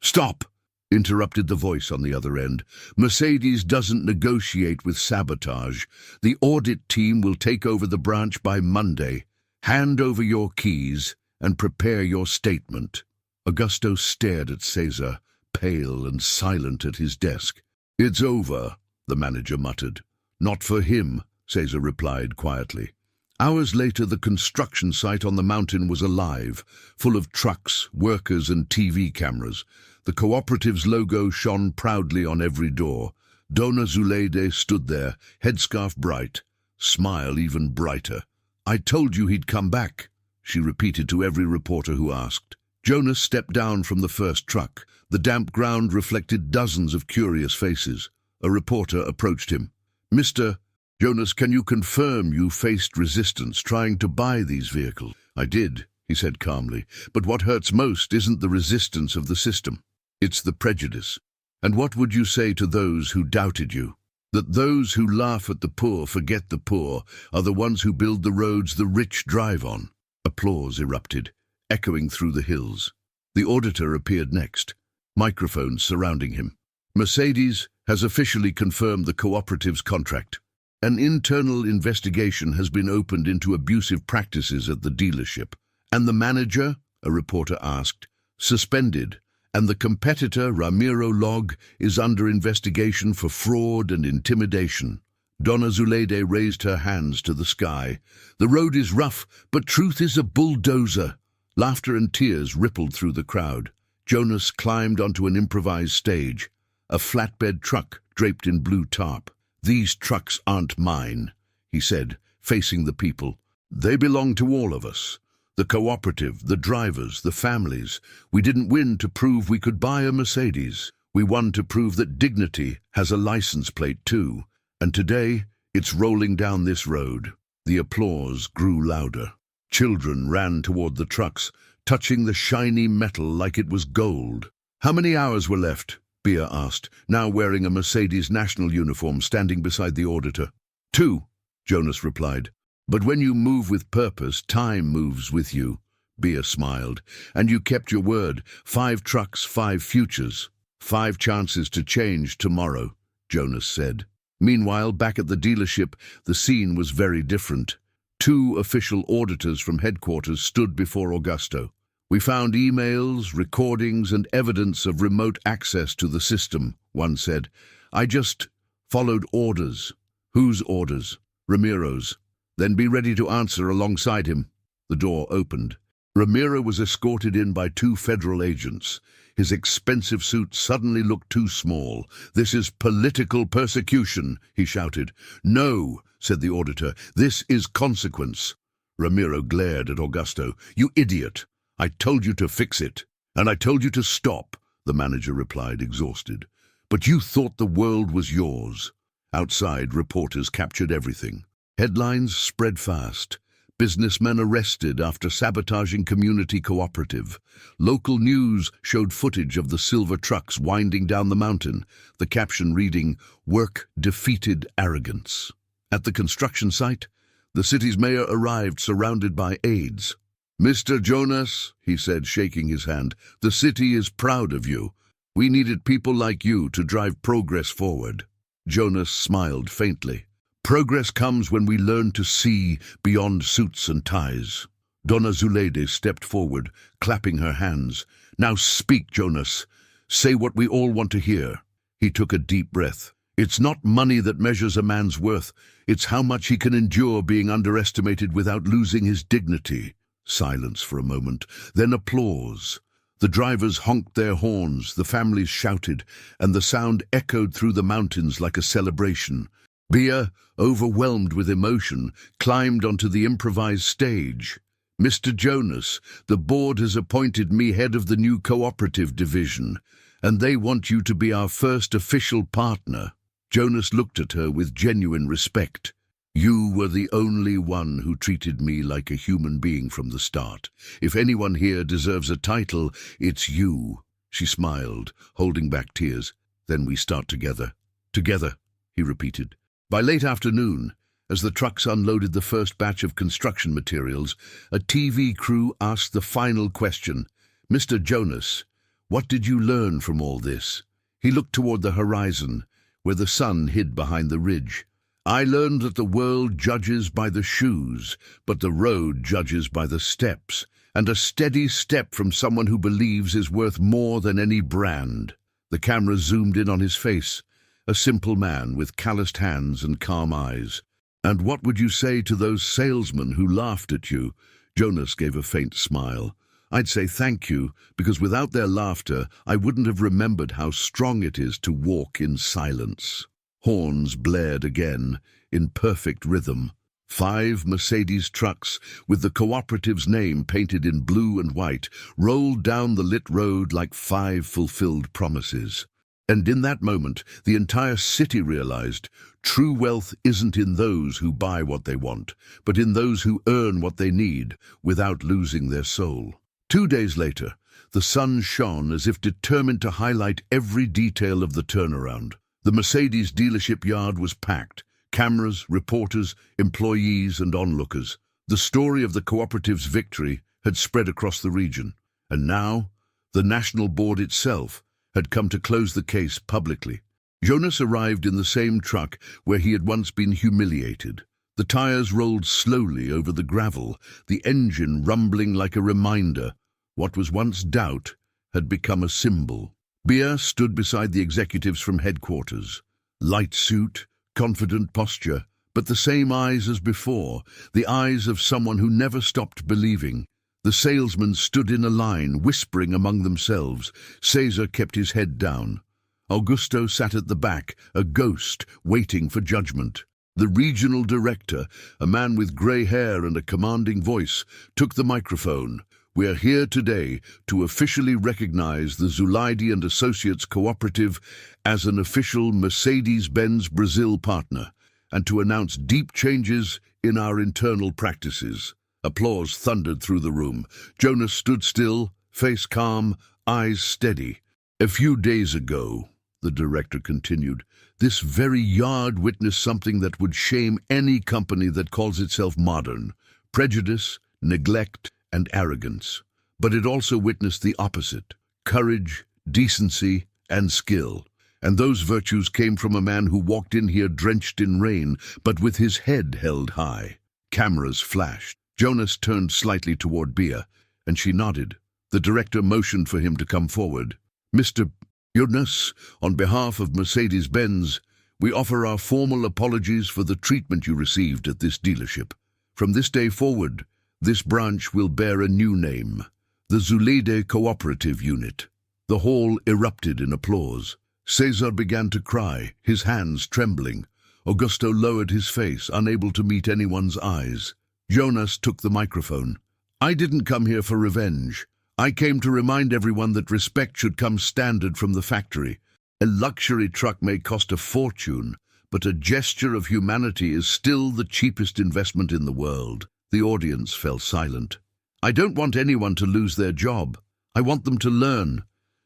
"Stop!" interrupted the voice on the other end. "Mercedes doesn't negotiate with sabotage. The audit team will take over the branch by Monday. Hand over your keys and prepare your statement." Augusto stared at Cesar, pale and silent at his desk. "It's over," the manager muttered. "Not for him," Cesar replied quietly. Hours later, the construction site on the mountain was alive, full of trucks, workers and TV cameras. The cooperative's logo shone proudly on every door. Dona Zuleide stood there, headscarf bright, smile even brighter. "I told you he'd come back," she repeated to every reporter who asked. Jonas stepped down from the first truck. The damp ground reflected dozens of curious faces. A reporter approached him. "Mr. Jonas, can you confirm you faced resistance trying to buy these vehicles?" "I did," he said calmly, "but what hurts most isn't the resistance of the system. It's the prejudice. And what would you say to those who doubted you? That those who laugh at the poor forget the poor are the ones who build the roads the rich drive on." Applause erupted, echoing through the hills. The auditor appeared next, microphones surrounding him. "Mercedes has officially confirmed the cooperative's contract. An internal investigation has been opened into abusive practices at the dealership. And the manager," a reporter asked, "suspended, and the competitor, Ramiro Log, is under investigation for fraud and intimidation." Dona Zuleide raised her hands to the sky. "The road is rough, but truth is a bulldozer." Laughter and tears rippled through the crowd. Jonas climbed onto an improvised stage, a flatbed truck draped in blue tarp. "These trucks aren't mine," he said, facing the people. "They belong to all of us. The cooperative, the drivers, the families. We didn't win to prove we could buy a Mercedes. We won to prove that dignity has a license plate too. And today, it's rolling down this road. The applause grew louder. Children ran toward the trucks, touching the shiny metal like it was gold. How many hours were left? Bia asked, now wearing a Mercedes national uniform, standing beside the auditor. 2, Jonas replied. But when you move with purpose, time moves with you. Bia smiled. And you kept your word. 5 trucks, 5 futures. 5 chances to change tomorrow, Jonas said. Meanwhile, back at the dealership, the scene was very different. 2 official auditors from headquarters stood before Augusto. We found emails, recordings, and evidence of remote access to the system, one said. I just followed orders. Whose orders? Ramiro's. Then be ready to answer alongside him. The door opened. Ramiro was escorted in by 2 federal agents. His expensive suit suddenly looked too small. This is political persecution, he shouted. No, said the auditor, this is consequence. Ramiro glared at Augusto. You idiot. I told you to fix it. And I told you to stop, the manager replied, exhausted. But you thought the world was yours. Outside, reporters captured everything. Headlines spread fast. Businessmen arrested after sabotaging community cooperative. Local news showed footage of the silver trucks winding down the mountain, the caption reading, Work defeated arrogance. At the construction site, the city's mayor arrived surrounded by aides. Mr. Jonas, he said, shaking his hand, the city is proud of you. We needed people like you to drive progress forward. Jonas smiled faintly. Progress comes when we learn to see beyond suits and ties. Donna Zuleide stepped forward, clapping her hands. Now speak, Jonas. Say what we all want to hear. He took a deep breath. It's not money that measures a man's worth. It's how much he can endure being underestimated without losing his dignity. Silence for a moment, then applause. The drivers honked their horns, the families shouted, and the sound echoed through the mountains like a celebration. Bia, overwhelmed with emotion, climbed onto the improvised stage. Mr. Jonas, the board has appointed me head of the new cooperative division, and they want you to be our first official partner. Jonas looked at her with genuine respect. You were the only one who treated me like a human being from the start. If anyone here deserves a title, it's you. She smiled, holding back tears. Then we start together. Together, he repeated. By late afternoon, as the trucks unloaded the first batch of construction materials, a TV crew asked the final question. Mr. Jonas, what did you learn from all this? He looked toward the horizon, where the sun hid behind the ridge. I learned that the world judges by the shoes, but the road judges by the steps, and a steady step from someone who believes is worth more than any brand. The camera zoomed in on his face, a simple man with calloused hands and calm eyes. And what would you say to those salesmen who laughed at you? Jonas gave a faint smile. I'd say thank you, because without their laughter, I wouldn't have remembered how strong it is to walk in silence. Horns blared again, in perfect rhythm. 5 Mercedes trucks, with the cooperative's name painted in blue and white, rolled down the lit road like 5 fulfilled promises. And in that moment, the entire city realized true wealth isn't in those who buy what they want, but in those who earn what they need without losing their soul. 2 days later, the sun shone as if determined to highlight every detail of the turnaround. The Mercedes dealership yard was packed. Cameras, reporters, employees, and onlookers. The story of the cooperative's victory had spread across the region. And now, the national board itself had come to close the case publicly. Jonas arrived in the same truck where he had once been humiliated. The tires rolled slowly over the gravel, the engine rumbling like a reminder. What was once doubt had become a symbol. Bia stood beside the executives from headquarters. Light suit, confident posture, but the same eyes as before, the eyes of someone who never stopped believing. The salesmen stood in a line, whispering among themselves. Cesar kept his head down. Augusto sat at the back, a ghost, waiting for judgment. The regional director, a man with grey hair and a commanding voice, took the microphone. We are here today to officially recognize the Zulide and Associates Cooperative as an official Mercedes-Benz Brazil partner and to announce deep changes in our internal practices. Applause thundered through the room. Jonas stood still, face calm, eyes steady. A few days ago, the director continued, this very yard witnessed something that would shame any company that calls itself modern: prejudice, neglect, and arrogance. But it also witnessed the opposite: courage, decency, and skill. And those virtues came from a man who walked in here drenched in rain, but with his head held high. Cameras flashed. Jonas turned slightly toward Bea, and she nodded. The director motioned for him to come forward. Mr. Jonas, on behalf of Mercedes-Benz, we offer our formal apologies for the treatment you received at this dealership. From this day forward, this branch will bear a new name, the Zulide Cooperative Unit. The hall erupted in applause. Cesar began to cry, his hands trembling. Augusto lowered his face, unable to meet anyone's eyes. Jonas took the microphone. I didn't come here for revenge. I came to remind everyone that respect should come standard from the factory. A luxury truck may cost a fortune, but a gesture of humanity is still the cheapest investment in the world. The audience fell silent. I don't want anyone to lose their job. I want them to learn,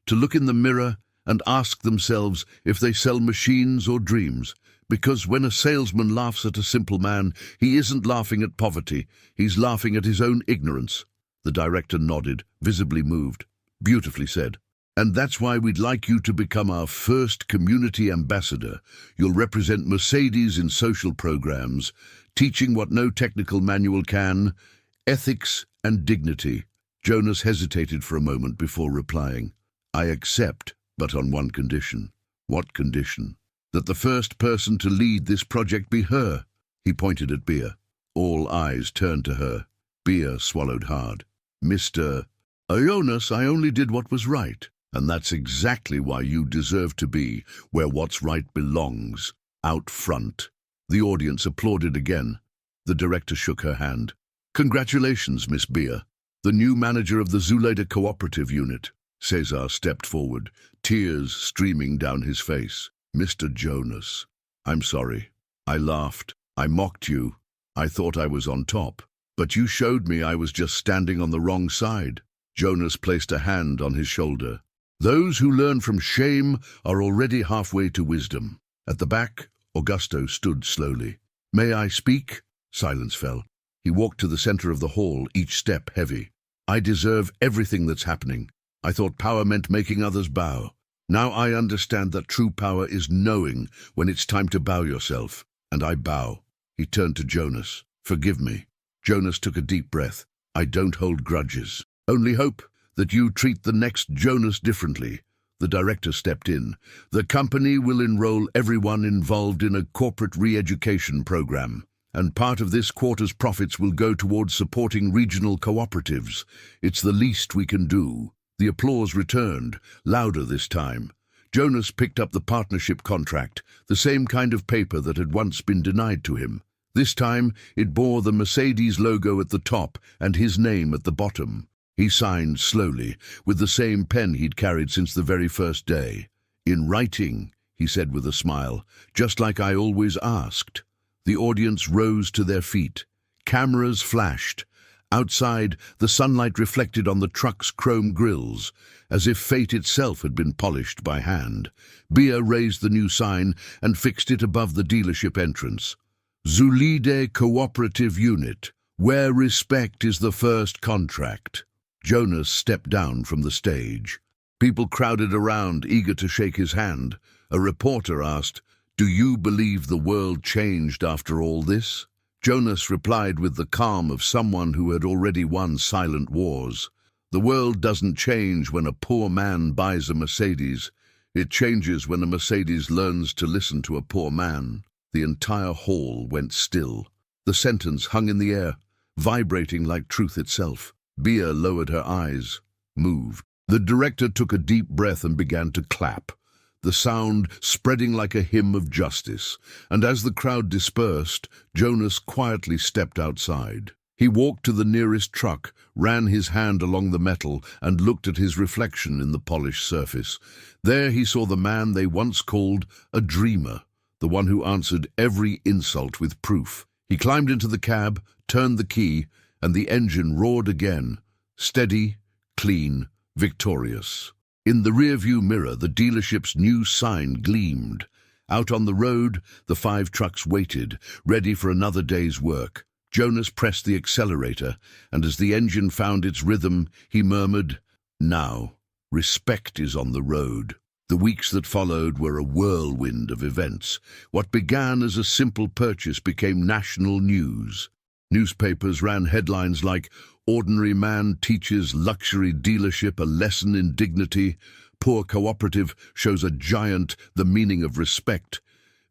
to look in the mirror and ask themselves if they sell machines or dreams. Because when a salesman laughs at a simple man, he isn't laughing at poverty, he's laughing at his own ignorance. The director nodded, visibly moved. Beautifully said. And that's why we'd like you to become our first community ambassador. You'll represent Mercedes in social programs, teaching what no technical manual can: ethics and dignity. Jonas hesitated for a moment before replying. I accept, but on one condition. What condition? That the first person to lead this project be her. He pointed at Bea. All eyes turned to her. Bea swallowed hard. Mr. Jonas, I only did what was right. And that's exactly why you deserve to be where what's right belongs, out front. The audience applauded again. The director shook her hand. Congratulations, Miss Bea, the new manager of the Zulide Cooperative Unit. Cesar stepped forward, tears streaming down his face. Mr. Jonas, I'm sorry. I laughed. I mocked you. I thought I was on top. But you showed me I was just standing on the wrong side. Jonas placed a hand on his shoulder. Those who learn from shame are already halfway to wisdom. At the back, Augusto stood slowly. May I speak? Silence fell. He walked to the center of the hall, each step heavy. I deserve everything that's happening. I thought power meant making others bow. Now I understand that true power is knowing when it's time to bow yourself. And I bow. He turned to Jonas. Forgive me. Jonas took a deep breath. I don't hold grudges. Only hope that you treat the next Jonas differently. The director stepped in. The company will enroll everyone involved in a corporate re-education program, and part of this quarter's profits will go towards supporting regional cooperatives. It's the least we can do. The applause returned, louder this time. Jonas picked up the partnership contract, the same kind of paper that had once been denied to him. This time, it bore the Mercedes logo at the top and his name at the bottom. He signed slowly, with the same pen he'd carried since the very first day. In writing, he said with a smile, just like I always asked. The audience rose to their feet. Cameras flashed. Outside, the sunlight reflected on the truck's chrome grills, as if fate itself had been polished by hand. Bea raised the new sign and fixed it above the dealership entrance. Zulide Cooperative Unit, where respect is the first contract. Jonas stepped down from the stage. People crowded around, eager to shake his hand. A reporter asked, Do you believe the world changed after all this? Jonas replied with the calm of someone who had already won silent wars. The world doesn't change when a poor man buys a Mercedes. It changes when a Mercedes learns to listen to a poor man. The entire hall went still. The sentence hung in the air, vibrating like truth itself. Bea lowered her eyes, moved. The director took a deep breath and began to clap, the sound spreading like a hymn of justice. And as the crowd dispersed, Jonas quietly stepped outside. He walked to the nearest truck, ran his hand along the metal, and looked at his reflection in the polished surface. There he saw the man they once called a dreamer, the one who answered every insult with proof. He climbed into the cab, turned the key, and the engine roared again, steady, clean, victorious. In the rearview mirror, the dealership's new sign gleamed. Out on the road, the 5 trucks waited, ready for another day's work. Jonas pressed the accelerator, and as the engine found its rhythm, he murmured, "Now, respect is on the road." The weeks that followed were a whirlwind of events. What began as a simple purchase became national news. Newspapers ran headlines like, "Ordinary man teaches luxury dealership a lesson in dignity," "Poor cooperative shows a giant the meaning of respect."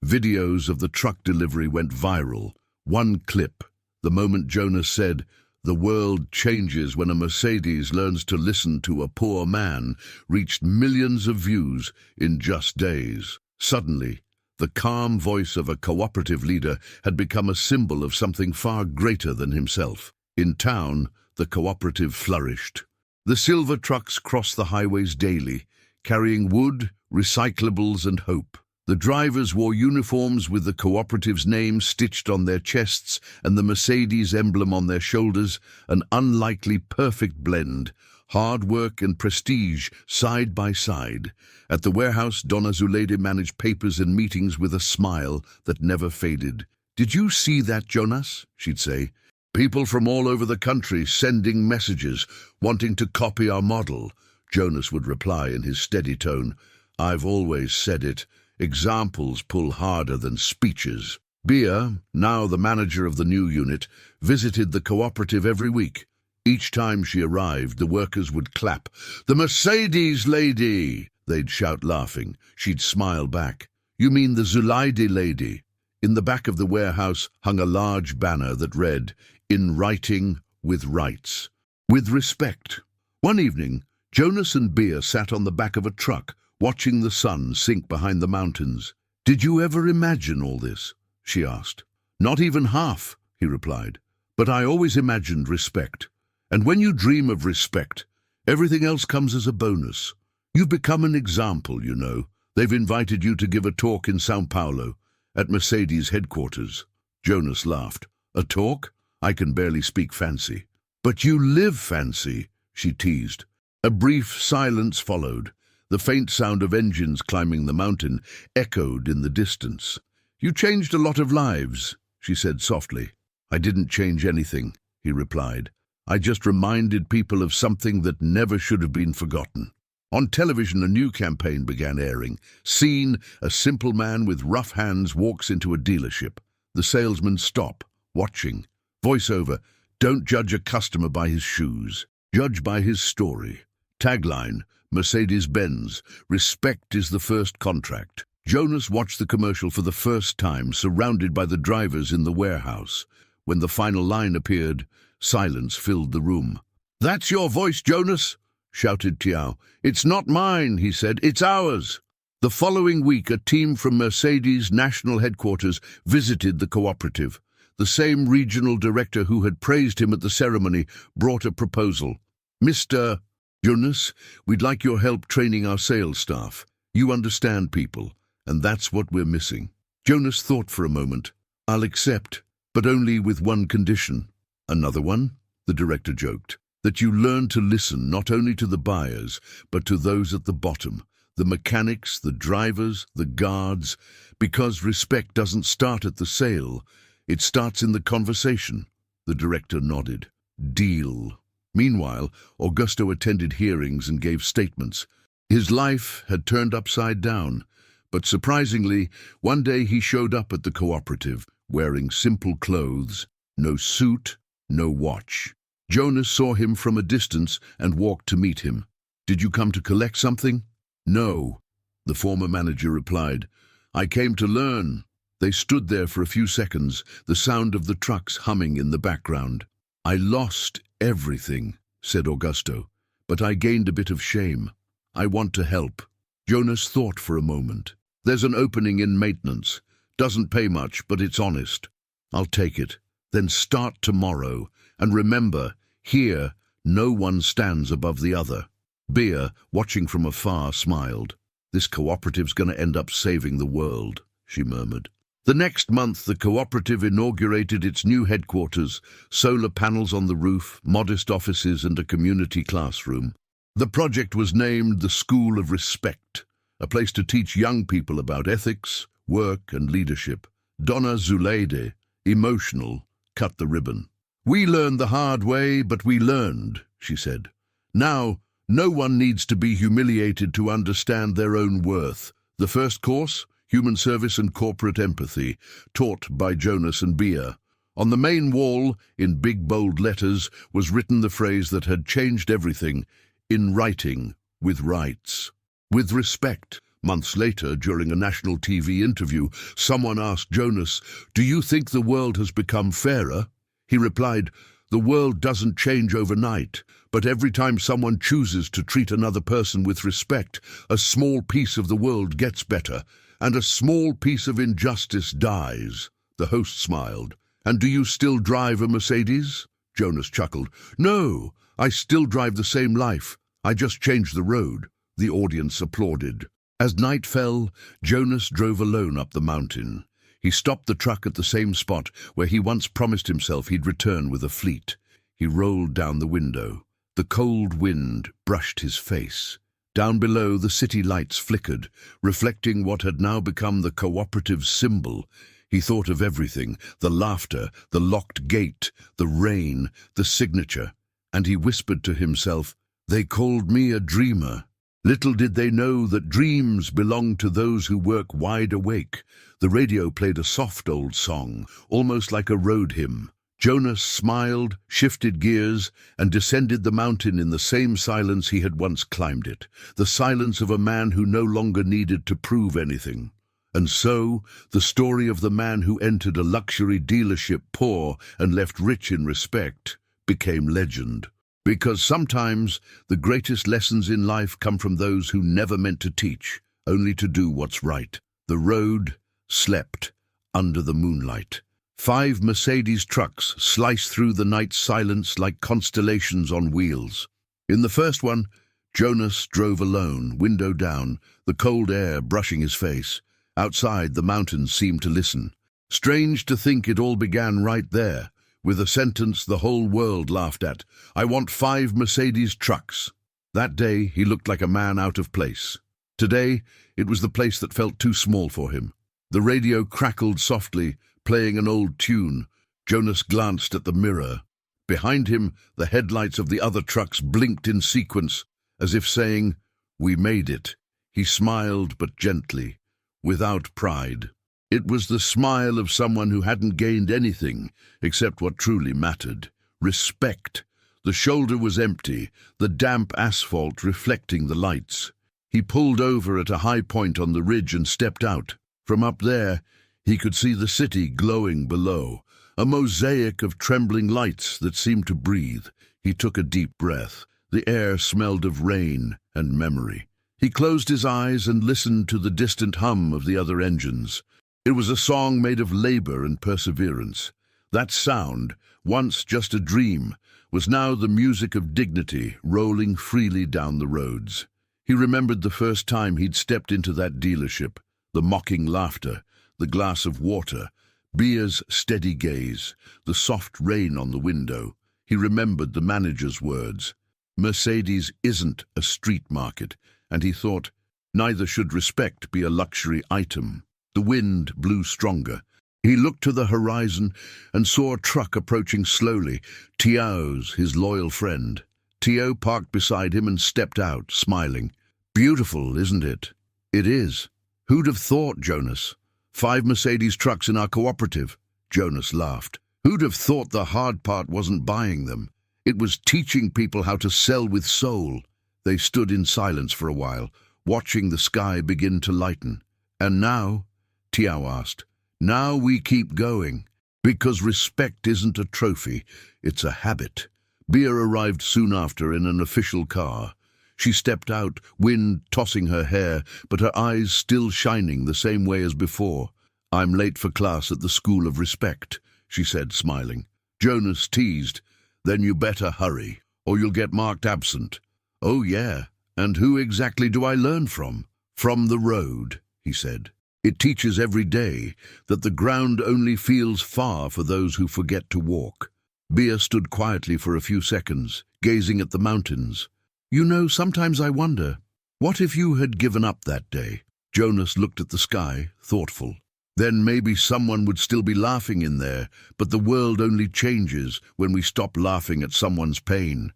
Videos of the truck delivery went viral. One clip, the moment Jonas said, "The world changes when a Mercedes learns to listen to a poor man," reached millions of views in just days. Suddenly, the calm voice of a cooperative leader had become a symbol of something far greater than himself. In town, the cooperative flourished. The silver trucks crossed the highways daily, carrying wood, recyclables, and hope. The drivers wore uniforms with the cooperative's name stitched on their chests and the Mercedes emblem on their shoulders, an unlikely perfect blend, hard work and prestige side by side. At the warehouse, Donna Zuleide managed papers and meetings with a smile that never faded. "Did you see that, Jonas?" she'd say. "People from all over the country sending messages, wanting to copy our model." Jonas would reply in his steady tone, "I've always said it. Examples pull harder than speeches." Bea, now the manager of the new unit, visited the cooperative every week. Each time she arrived, the workers would clap. "The Mercedes lady!" They'd shout, laughing. She'd smile back. "You mean the Zuleide lady?" In the back of the warehouse hung a large banner that read, "In writing, with rights. With respect." One evening, Jonas and Bea sat on the back of a truck, watching the sun sink behind the mountains. "Did you ever imagine all this?" she asked. "Not even half," he replied. "But I always imagined respect. And when you dream of respect, everything else comes as a bonus. You've become an example, you know. They've invited you to give a talk in São Paulo, at Mercedes headquarters." Jonas laughed. "A talk? I can barely speak fancy." "But you live fancy," she teased. A brief silence followed. The faint sound of engines climbing the mountain echoed in the distance. "You changed a lot of lives," she said softly. "I didn't change anything," he replied. "I just reminded people of something that never should have been forgotten." On television, a new campaign began airing. Scene: a simple man with rough hands walks into a dealership. The salesmen stop, watching. Voiceover: "Don't judge a customer by his shoes. Judge by his story." Tagline: Mercedes-Benz, "Respect is the first contract." Jonas watched the commercial for the first time, surrounded by the drivers in the warehouse. When the final line appeared, silence filled the room. "That's your voice, Jonas," shouted Tiao. "It's not mine," he said. "It's ours." The following week, a team from Mercedes national headquarters visited the cooperative. The same regional director who had praised him at the ceremony brought a proposal. "Mr. Jonas, we'd like your help training our sales staff. You understand people, and that's what we're missing." Jonas thought for a moment. "I'll accept, but only with one condition." "Another one?" the director joked. "That you learn to listen not only to the buyers, but to those at the bottom, the mechanics, the drivers, the guards, because respect doesn't start at the sale. It starts in the conversation." The director nodded. "Deal." Meanwhile, Augusto attended hearings and gave statements. His life had turned upside down, but surprisingly, one day he showed up at the cooperative, wearing simple clothes, no suit, no watch. Jonas saw him from a distance and walked to meet him. "Did you come to collect something?" "No," the former manager replied. "I came to learn." They stood there for a few seconds, the sound of the trucks humming in the background. "I lost everything," said Augusto, "but I gained a bit of shame. I want to help." Jonas thought for a moment. "There's an opening in maintenance. Doesn't pay much, but it's honest. I'll take it. Then start tomorrow, and remember, here, no one stands above the other. Bea, watching from afar, smiled. This cooperative's going to end up saving the world, she murmured. The next month, the cooperative inaugurated its new headquarters, solar panels on the roof, modest offices, and a community classroom. The project was named the School of Respect, a place to teach young people about ethics, work, and leadership. Donna Zuleide, emotional, cut the ribbon. "We learned the hard way, but we learned," she said. "Now, no one needs to be humiliated to understand their own worth." The first course, Human Service and Corporate Empathy, taught by Jonas and Bea. On the main wall, in big bold letters, was written the phrase that had changed everything: "In writing, with rights." With respect. Months later, during a national TV interview, someone asked Jonas, "Do you think the world has become fairer?" He replied, "The world doesn't change overnight, but every time someone chooses to treat another person with respect, a small piece of the world gets better, and a small piece of injustice dies." The host smiled. "And do you still drive a Mercedes?" Jonas chuckled. "No, I still drive the same life. I just changed the road." The audience applauded. As night fell, Jonas drove alone up the mountain. He stopped the truck at the same spot where he once promised himself he'd return with a fleet. He rolled down the window. The cold wind brushed his face. Down below, the city lights flickered, reflecting what had now become the cooperative's symbol. He thought of everything: the laughter, the locked gate, the rain, the signature. And he whispered to himself, "They called me a dreamer." Little did they know that dreams belong to those who work wide awake. The radio played a soft old song, almost like a road hymn. Jonas smiled, shifted gears, and descended the mountain in the same silence he had once climbed it, the silence of a man who no longer needed to prove anything. And so, the story of the man who entered a luxury dealership poor and left rich in respect became legend. Because sometimes the greatest lessons in life come from those who never meant to teach, only to do what's right. The road slept under the moonlight. 5 Mercedes trucks sliced through the night silence like constellations on wheels. In the first one, Jonas drove alone, window down, the cold air brushing his face. Outside, the mountains seemed to listen. Strange to think it all began right there, with a sentence the whole world laughed at: "I want 5 Mercedes trucks." That day, he looked like a man out of place. Today, it was the place that felt too small for him. The radio crackled softly, playing an old tune. Jonas glanced at the mirror. Behind him, the headlights of the other trucks blinked in sequence, as if saying, "We made it." He smiled, but gently, without pride. It was the smile of someone who hadn't gained anything except what truly mattered: respect. The shoulder was empty, the damp asphalt reflecting the lights. He pulled over at a high point on the ridge and stepped out. From up there, he could see the city glowing below, a mosaic of trembling lights that seemed to breathe. He took a deep breath. The air smelled of rain and memory. He closed his eyes and listened to the distant hum of the other engines. It was a song made of labor and perseverance. That sound, once just a dream, was now the music of dignity rolling freely down the roads. He remembered the first time he'd stepped into that dealership, the mocking laughter, the glass of water, Bea's steady gaze, the soft rain on the window. He remembered the manager's words: "Mercedes isn't a street market," and he thought, neither should respect be a luxury item. The wind blew stronger. He looked to the horizon and saw a truck approaching slowly, Tiao's, his loyal friend. Tio parked beside him and stepped out, smiling. "Beautiful, isn't it?" "It is." "Who'd have thought, Jonas? 5 Mercedes trucks in our cooperative." Jonas laughed. "Who'd have thought the hard part wasn't buying them? It was teaching people how to sell with soul." They stood in silence for a while, watching the sky begin to lighten. "And now?" Tiao asked. "Now we keep going, because respect isn't a trophy, it's a habit." Bea arrived soon after in an official car. She stepped out, wind tossing her hair, but her eyes still shining the same way as before. "I'm late for class at the School of Respect," she said, smiling. Jonas teased, "Then you better hurry, or you'll get marked absent." "Oh, yeah, and who exactly do I learn from?" "From the road," he said. "It teaches every day that the ground only feels far for those who forget to walk." Bea stood quietly for a few seconds, gazing at the mountains. "You know, sometimes I wonder, what if you had given up that day?" Jonas looked at the sky, thoughtful. "Then maybe someone would still be laughing in there, but the world only changes when we stop laughing at someone's pain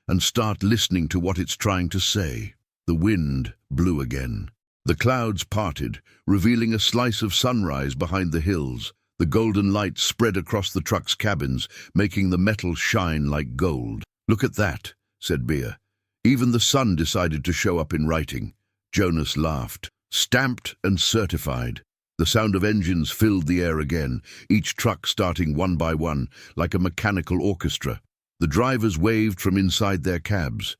and start listening to what it's trying to say." The wind blew again. The clouds parted, revealing a slice of sunrise behind the hills. The golden light spread across the truck's cabins, making the metal shine like gold. "Look at that," said Bea. "Even the sun decided to show up in writing." Jonas laughed. "Stamped and certified." The sound of engines filled the air again, each truck starting one by one, like a mechanical orchestra. The drivers waved from inside their cabs.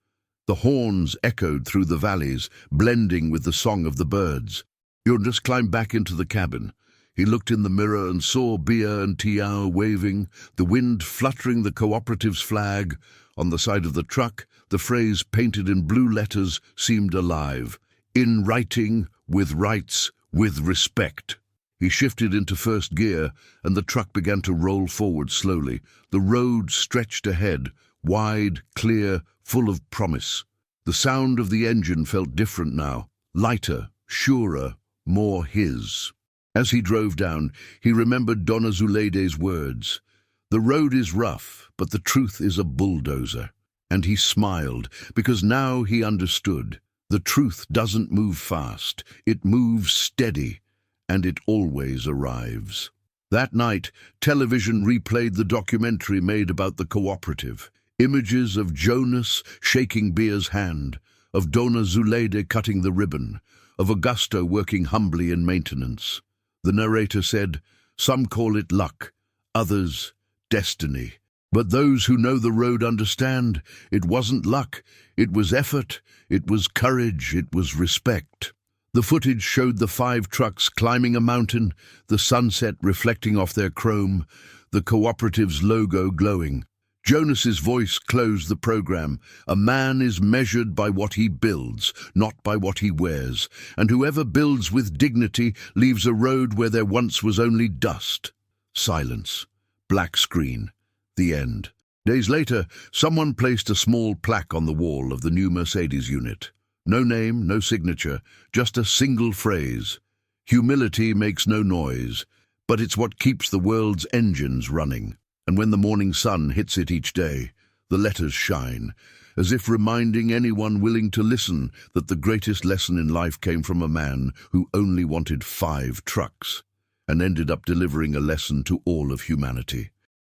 The horns echoed through the valleys, blending with the song of the birds. Jonas climbed back into the cabin. He looked in the mirror and saw Bea and Tiao waving, the wind fluttering the cooperative's flag. On the side of the truck, the phrase painted in blue letters seemed alive. "In writing, with rights, with respect." He shifted into first gear, and the truck began to roll forward slowly. The road stretched ahead, wide, clear, full of promise. The sound of the engine felt different now, lighter, surer, more his. As he drove down, he remembered Donna Zuleide's words. "The road is rough, but the truth is a bulldozer." And he smiled, because now he understood. The truth doesn't move fast, it moves steady, and it always arrives. That night, television replayed the documentary made about the cooperative. Images of Jonas shaking Bea's hand, of Donna Zuleide cutting the ribbon, of Augusto working humbly in maintenance. The narrator said, "Some call it luck, others destiny. But those who know the road understand it wasn't luck, it was effort, it was courage, it was respect." The footage showed the 5 trucks climbing a mountain, the sunset reflecting off their chrome, the cooperative's logo glowing. Jonas's voice closed the program. "A man is measured by what he builds, not by what he wears, and whoever builds with dignity leaves a road where there once was only dust." Silence. Black screen. The end. Days later, someone placed a small plaque on the wall of the new Mercedes unit. No name, no signature, just a single phrase. "Humility makes no noise, but it's what keeps the world's engines running." And when the morning sun hits it each day, the letters shine, as if reminding anyone willing to listen that the greatest lesson in life came from a man who only wanted 5 trucks, and ended up delivering a lesson to all of humanity.